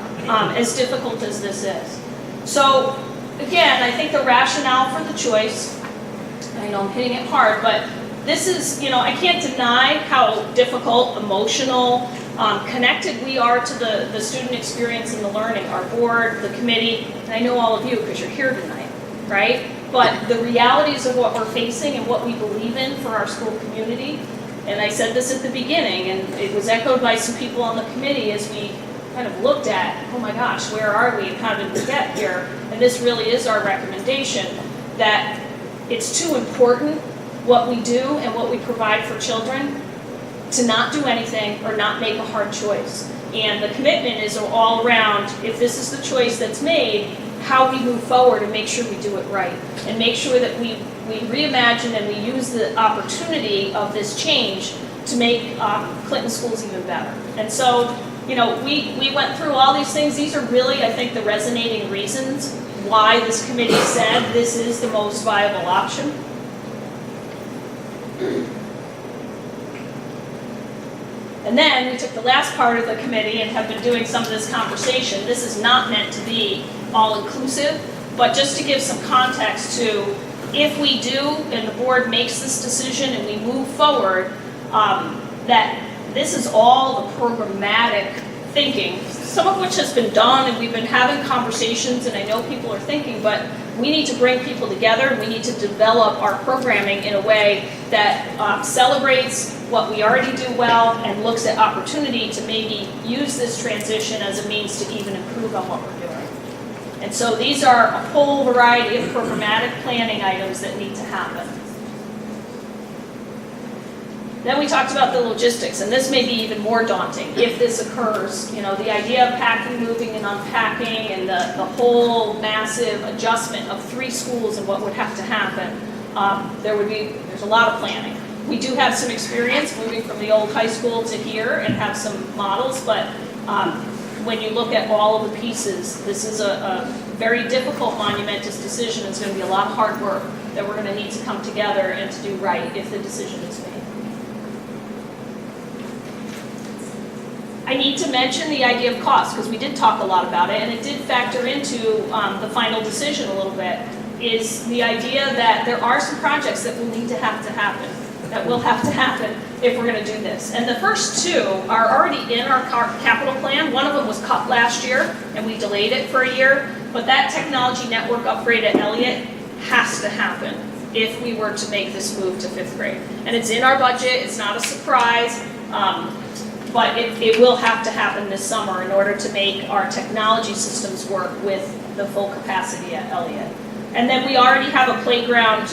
as difficult as this is. So again, I think the rationale for the choice, I know I'm hitting it hard, but this is, I can't deny how difficult, emotional, connected we are to the student experience and the learning, our board, the committee, and I know all of you because you're here tonight, right? But the realities of what we're facing and what we believe in for our school community, and I said this at the beginning, and it was echoed by some people on the committee as we kind of looked at, oh my gosh, where are we and how did we get here? And this really is our recommendation, that it's too important what we do and what we provide for children to not do anything or not make a hard choice. And the commitment is all around, if this is the choice that's made, how we move forward and make sure we do it right. And make sure that we reimagine and we use the opportunity of this change to make Clinton schools even better. And so, we went through all these things. These are really, I think, the resonating reasons why this committee said this is the most viable option. And then we took the last part of the committee and have been doing some of this conversation. This is not meant to be all-inclusive, but just to give some context to, if we do and the board makes this decision and we move forward, that this is all the programmatic thinking, some of which has been done, and we've been having conversations, and I know people are thinking, but we need to bring people together, and we need to develop our programming in a way that celebrates what we already do well and looks at opportunity to maybe use this transition as a means to even improve on what we're doing. And so these are a whole variety of programmatic planning items that need to happen. Then we talked about the logistics, and this may be even more daunting if this occurs. The idea of packing, moving, and unpacking, and the whole massive adjustment of 3 schools and what would have to happen. There's a lot of planning. We do have some experience moving from the old high school to here and have some models, but when you look at all of the pieces, this is a very difficult, monumentous decision. It's going to be a lot of hard work that we're going to need to come together and to do right if the decision is made. I need to mention the idea of cost, because we did talk a lot about it, and it did factor into the final decision a little bit, is the idea that there are some projects that will need to happen, that will have to happen if we're going to do this. And the first 2 are already in our capital plan. One of them was cut last year, and we delayed it for a year, but that technology network upgrade at Elliott has to happen if we were to make this move to 5th grade. And it's in our budget, it's not a surprise, but it will have to happen this summer in order to make our technology systems work with the full capacity at Elliott. And then we already have a playground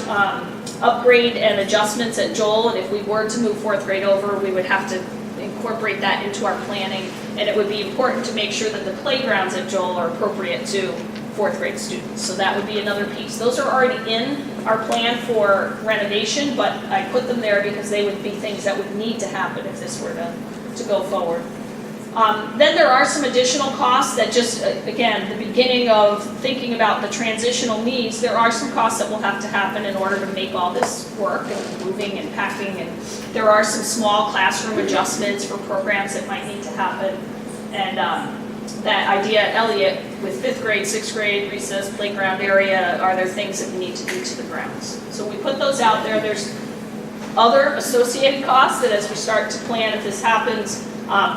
upgrade and adjustments at Joel, and if we were to move fourth grade over, we would have to incorporate that into our planning, and it would be important to make sure that the playgrounds at Joel are appropriate to fourth grade students. So that would be another piece. Those are already in our plan for renovation, but I put them there because they would be things that would need to happen if this were to go forward. Then there are some additional costs that just, again, the beginning of thinking about the transitional needs, there are some costs that will have to happen in order to make all this work, and moving and packing, and there are some small classroom adjustments for programs that might need to happen. And that idea at Elliott with 5th grade, 6th grade, recess, playground area, are there things that we need to do to the grounds? So we put those out there. There's other associated costs that as we start to plan, if this happens,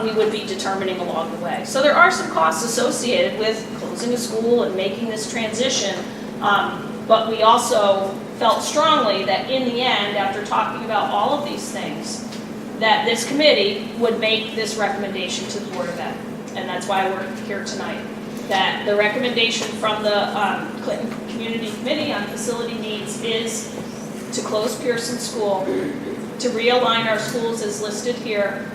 we would be determining along the way. So there are some costs associated with closing a school and making this transition, but we also felt strongly that in the end, after talking about all of these things, that this committee would make this recommendation to the Board of Ed. And that's why we're here tonight. That the recommendation from the Clinton Community Committee on Facility Needs is to close Pearson School, to realign our schools as listed here,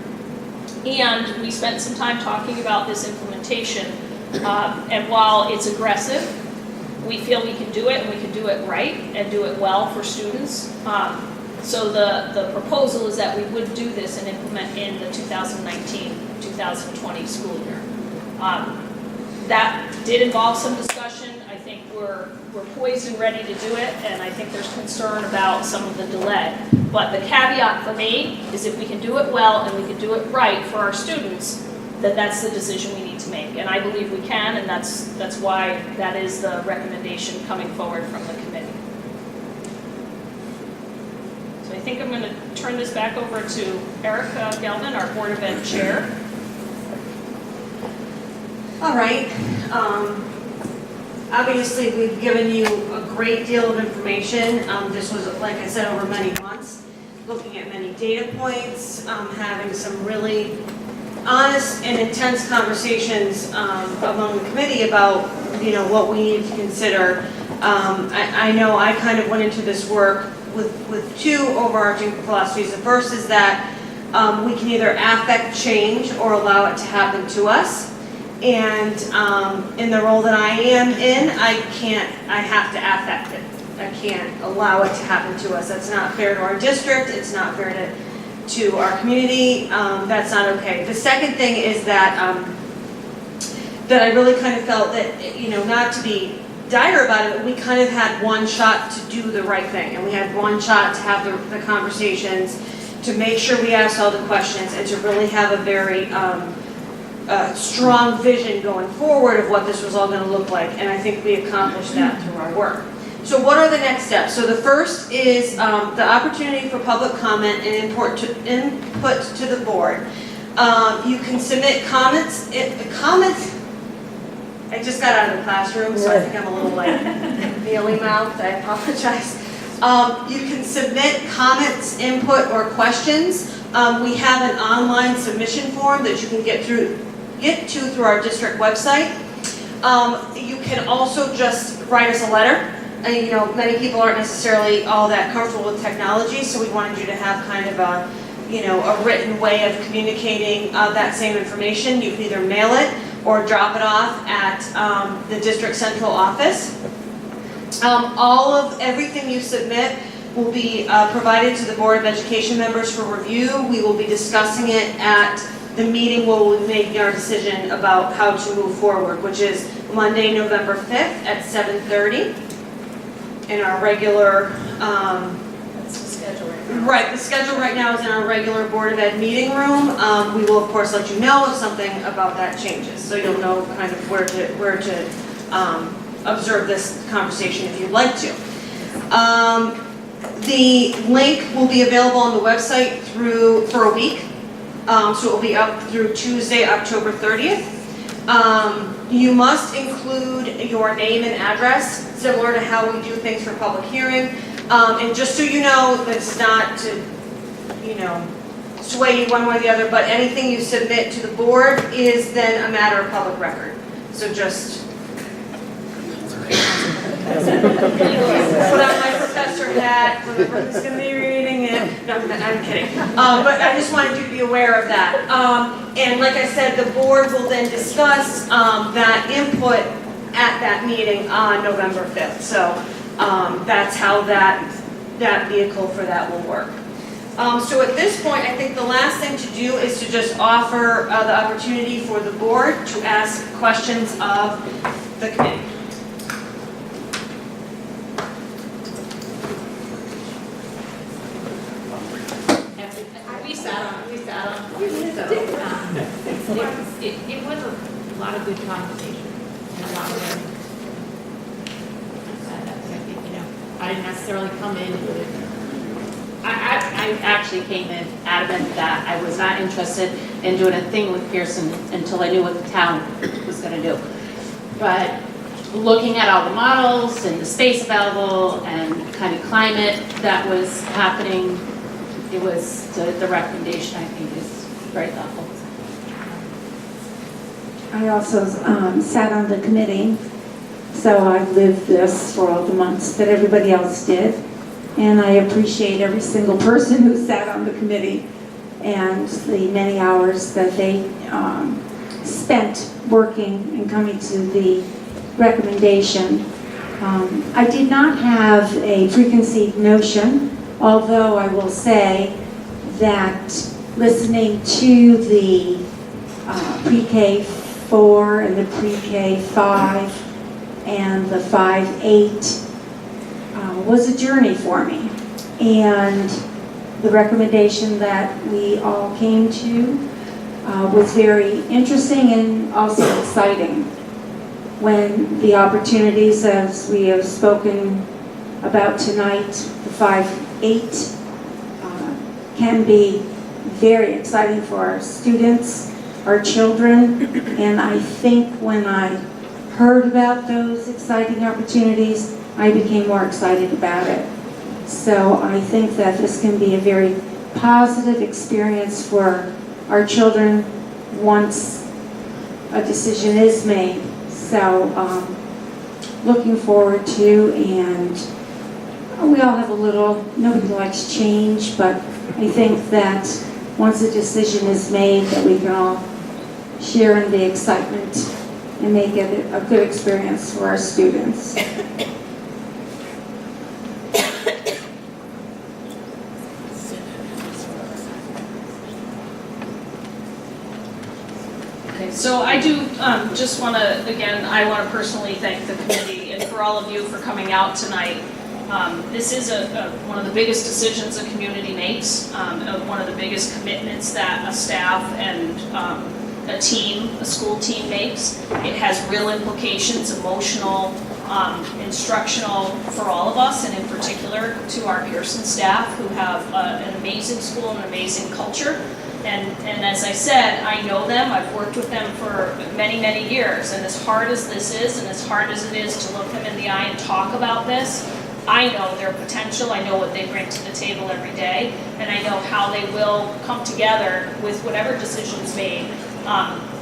and we spent some time talking about this implementation. And while it's aggressive, we feel we can do it, and we can do it right and do it well for students. So the proposal is that we would do this and implement in the 2019-2020 school year. That did involve some discussion. I think we're poised and ready to do it, and I think there's concern about some of the delay. But the caveat for me is if we can do it well and we can do it right for our students, that's the decision we need to make. And I believe we can, and that's why that is the recommendation coming forward from the committee. So I think I'm going to turn this back over to Erica Gelman, our Board of Ed Chair. All right. Obviously, we've given you a great deal of information. This was, like I said, over many months, looking at many data points, having some really honest and intense conversations among the committee about, what we need to consider. I know I kind of went into this work with two overarching philosophies. The first is that we can either affect change or allow it to happen to us. And in the role that I am in, I have to affect it. I can't allow it to happen to us. That's not fair to our district. It's not fair to our community. That's not okay. The second thing is that that I really kind of felt that, not to be dire about it, but we kind of had one shot to do the right thing. And we had one shot to have the conversations, to make sure we asked all the questions, and to really have a very strong vision going forward of what this was all going to look like, and I think we accomplished that through our work. So what are the next steps? So the first is the opportunity for public comment and input to the board. You can submit comments. I just got out of the classroom, so I think I'm a little mealy-mouthed. I apologize. You can submit comments, input, or questions. We have an online submission form that you can get to through our district website. You can also just write us a letter. And, many people aren't necessarily all that comfortable with technology, so we wanted you to have kind of a written way of communicating that same information. You can either mail it or drop it off at the district central office. Everything you submit will be provided to the Board of Education members for review. We will be discussing it at the meeting where we'll be making our decision about how to move forward, which is Monday, November 5th at 7:30 in our regular, That's the schedule right now. right, the schedule right now is in our regular Board of Ed meeting room. We will, of course, let you know if something about that changes, so you'll know kind of where to observe this conversation if you'd like to. The link will be available on the website for a week. So it will be up through Tuesday, October 30th. You must include your name and address, similar to how we do things for public hearing. And just so you know, that's not to, sway you one way or the other, but anything you submit to the board is then a matter of public record. So just put on my professional professor hat, whoever who's going to be reading it. No, I'm kidding. But I just wanted you to be aware of that. And like I said, the board will then discuss that input at that meeting on November 5th. So that's how that vehicle for that will work. So at this point, I think the last thing to do is to just offer the opportunity for the board to ask questions of the committee. We sat on. It was a lot of good conversation and a lot of I think, I didn't necessarily come in with it. I actually came in adamant that I was not interested in doing a thing with Pearson until I knew what the town was going to do. But looking at all the models and the space available and kind of climate that was happening, it was the recommendation, I think, is very thoughtful. I also sat on the committee, so I've lived this for all the months that everybody else did. And I appreciate every single person who sat on the committee and the many hours that they spent working and coming to the recommendation. I did not have a preconceived notion, although I will say that listening to the pre-K 4 and the pre-K 5 and the 5-8 was a journey for me. And the recommendation that we all came to was very interesting and also exciting. When the opportunities, as we have spoken about tonight, the 5-8 can be very exciting for our students, our children, and I think when I heard about those exciting opportunities, I became more excited about it. So I think that this can be a very positive experience for our children once a decision is made. So looking forward to, and we all have a little, nobody likes change, but I think that once a decision is made, that we can all share in the excitement and make it a good experience for our students. So I do just want to, again, I want to personally thank the committee and for all of you for coming out tonight. This is one of the biggest decisions a community makes, one of the biggest commitments that a staff and a team, a school team makes. It has real implications, emotional, instructional for all of us, and in particular to our Pearson staff who have an amazing school and an amazing culture. And as I said, I know them, I've worked with them for many, many years, and as hard as this is, and as hard as it is to look them in the eye and talk about this, I know their potential, I know what they bring to the table every day, and I know how they will come together with whatever decision's made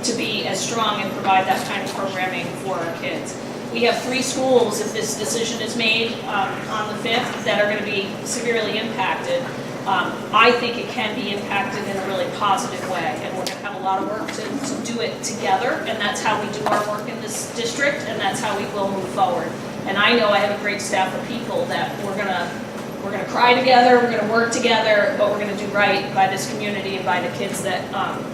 to be as strong and provide that kind of programming for our kids. We have 3 schools, if this decision is made on the 5th, that are going to be severely impacted. I think it can be impacted in a really positive way, and we're going to have a lot of work to do it together, and that's how we do our work in this district, and that's how we will move forward. And I know I have a great staff of people that we're gonna cry together, we're gonna work together, but we're gonna do right by this community and by the kids that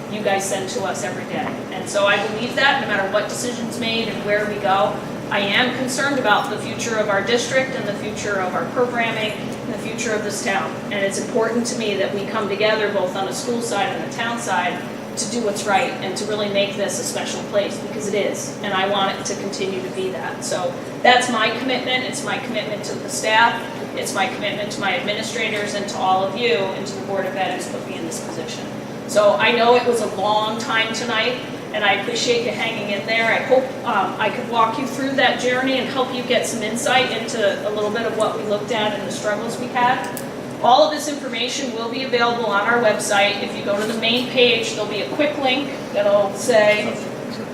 you guys send to us every day. And so I believe that no matter what decision's made and where we go, I am concerned about the future of our district and the future of our programming and the future of this town. And it's important to me that we come together both on the school side and the town side to do what's right and to really make this a special place, because it is, and I want it to continue to be that. So that's my commitment. It's my commitment to the staff. It's my commitment to my administrators and to all of you and to the Board of Ed who's put me in this position. So I know it was a long time tonight, and I appreciate you hanging in there. I hope I could walk you through that journey and help you get some insight into a little bit of what we looked at and the struggles we had. All of this information will be available on our website. If you go to the main page, there'll be a quick link that'll say,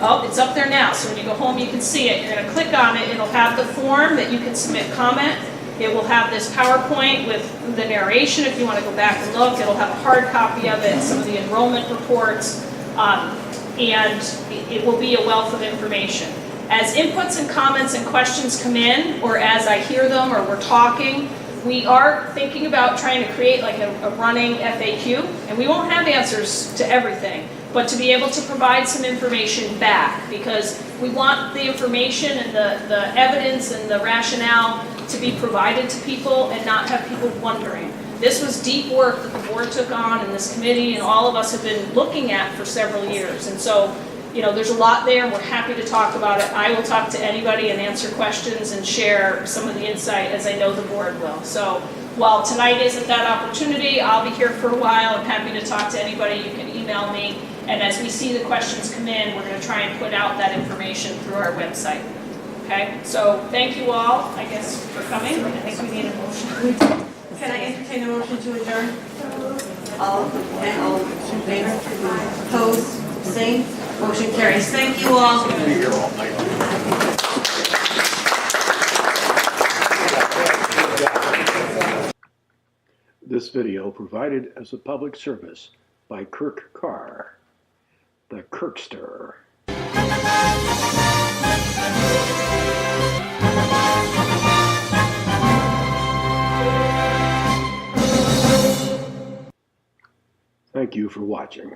oh, it's up there now. So when you go home, you can see it. You're going to click on it. It'll have the form that you can submit comment. It will have this PowerPoint with the narration if you want to go back and look. It'll have a hard copy of it, some of the enrollment reports, and it will be a wealth of information. As inputs and comments and questions come in, or as I hear them or we're talking, we are thinking about trying to create like a running FAQ, and we won't have answers to everything, but to be able to provide some information back, because we want the information and the evidence and the rationale to be provided to people and not have people wondering. This was deep work that the board took on and this committee and all of us have been looking at for several years. And so, you know, there's a lot there and we're happy to talk about it. I will talk to anybody and answer questions and share some of the insight as I know the board will. So while tonight isn't that opportunity, I'll be here for a while. I'm happy to talk to anybody. You can email me. And as we see the questions come in, we're going to try and put out that information through our website. Okay, so thank you all, I guess, for coming. I think we need a motion. Can I entertain a motion to adjourn? All in favor? Opposed? Abstained? Motion carries. Thank you all. This video provided as a public service by Kirk Carr, the Kirkster. Thank you for watching.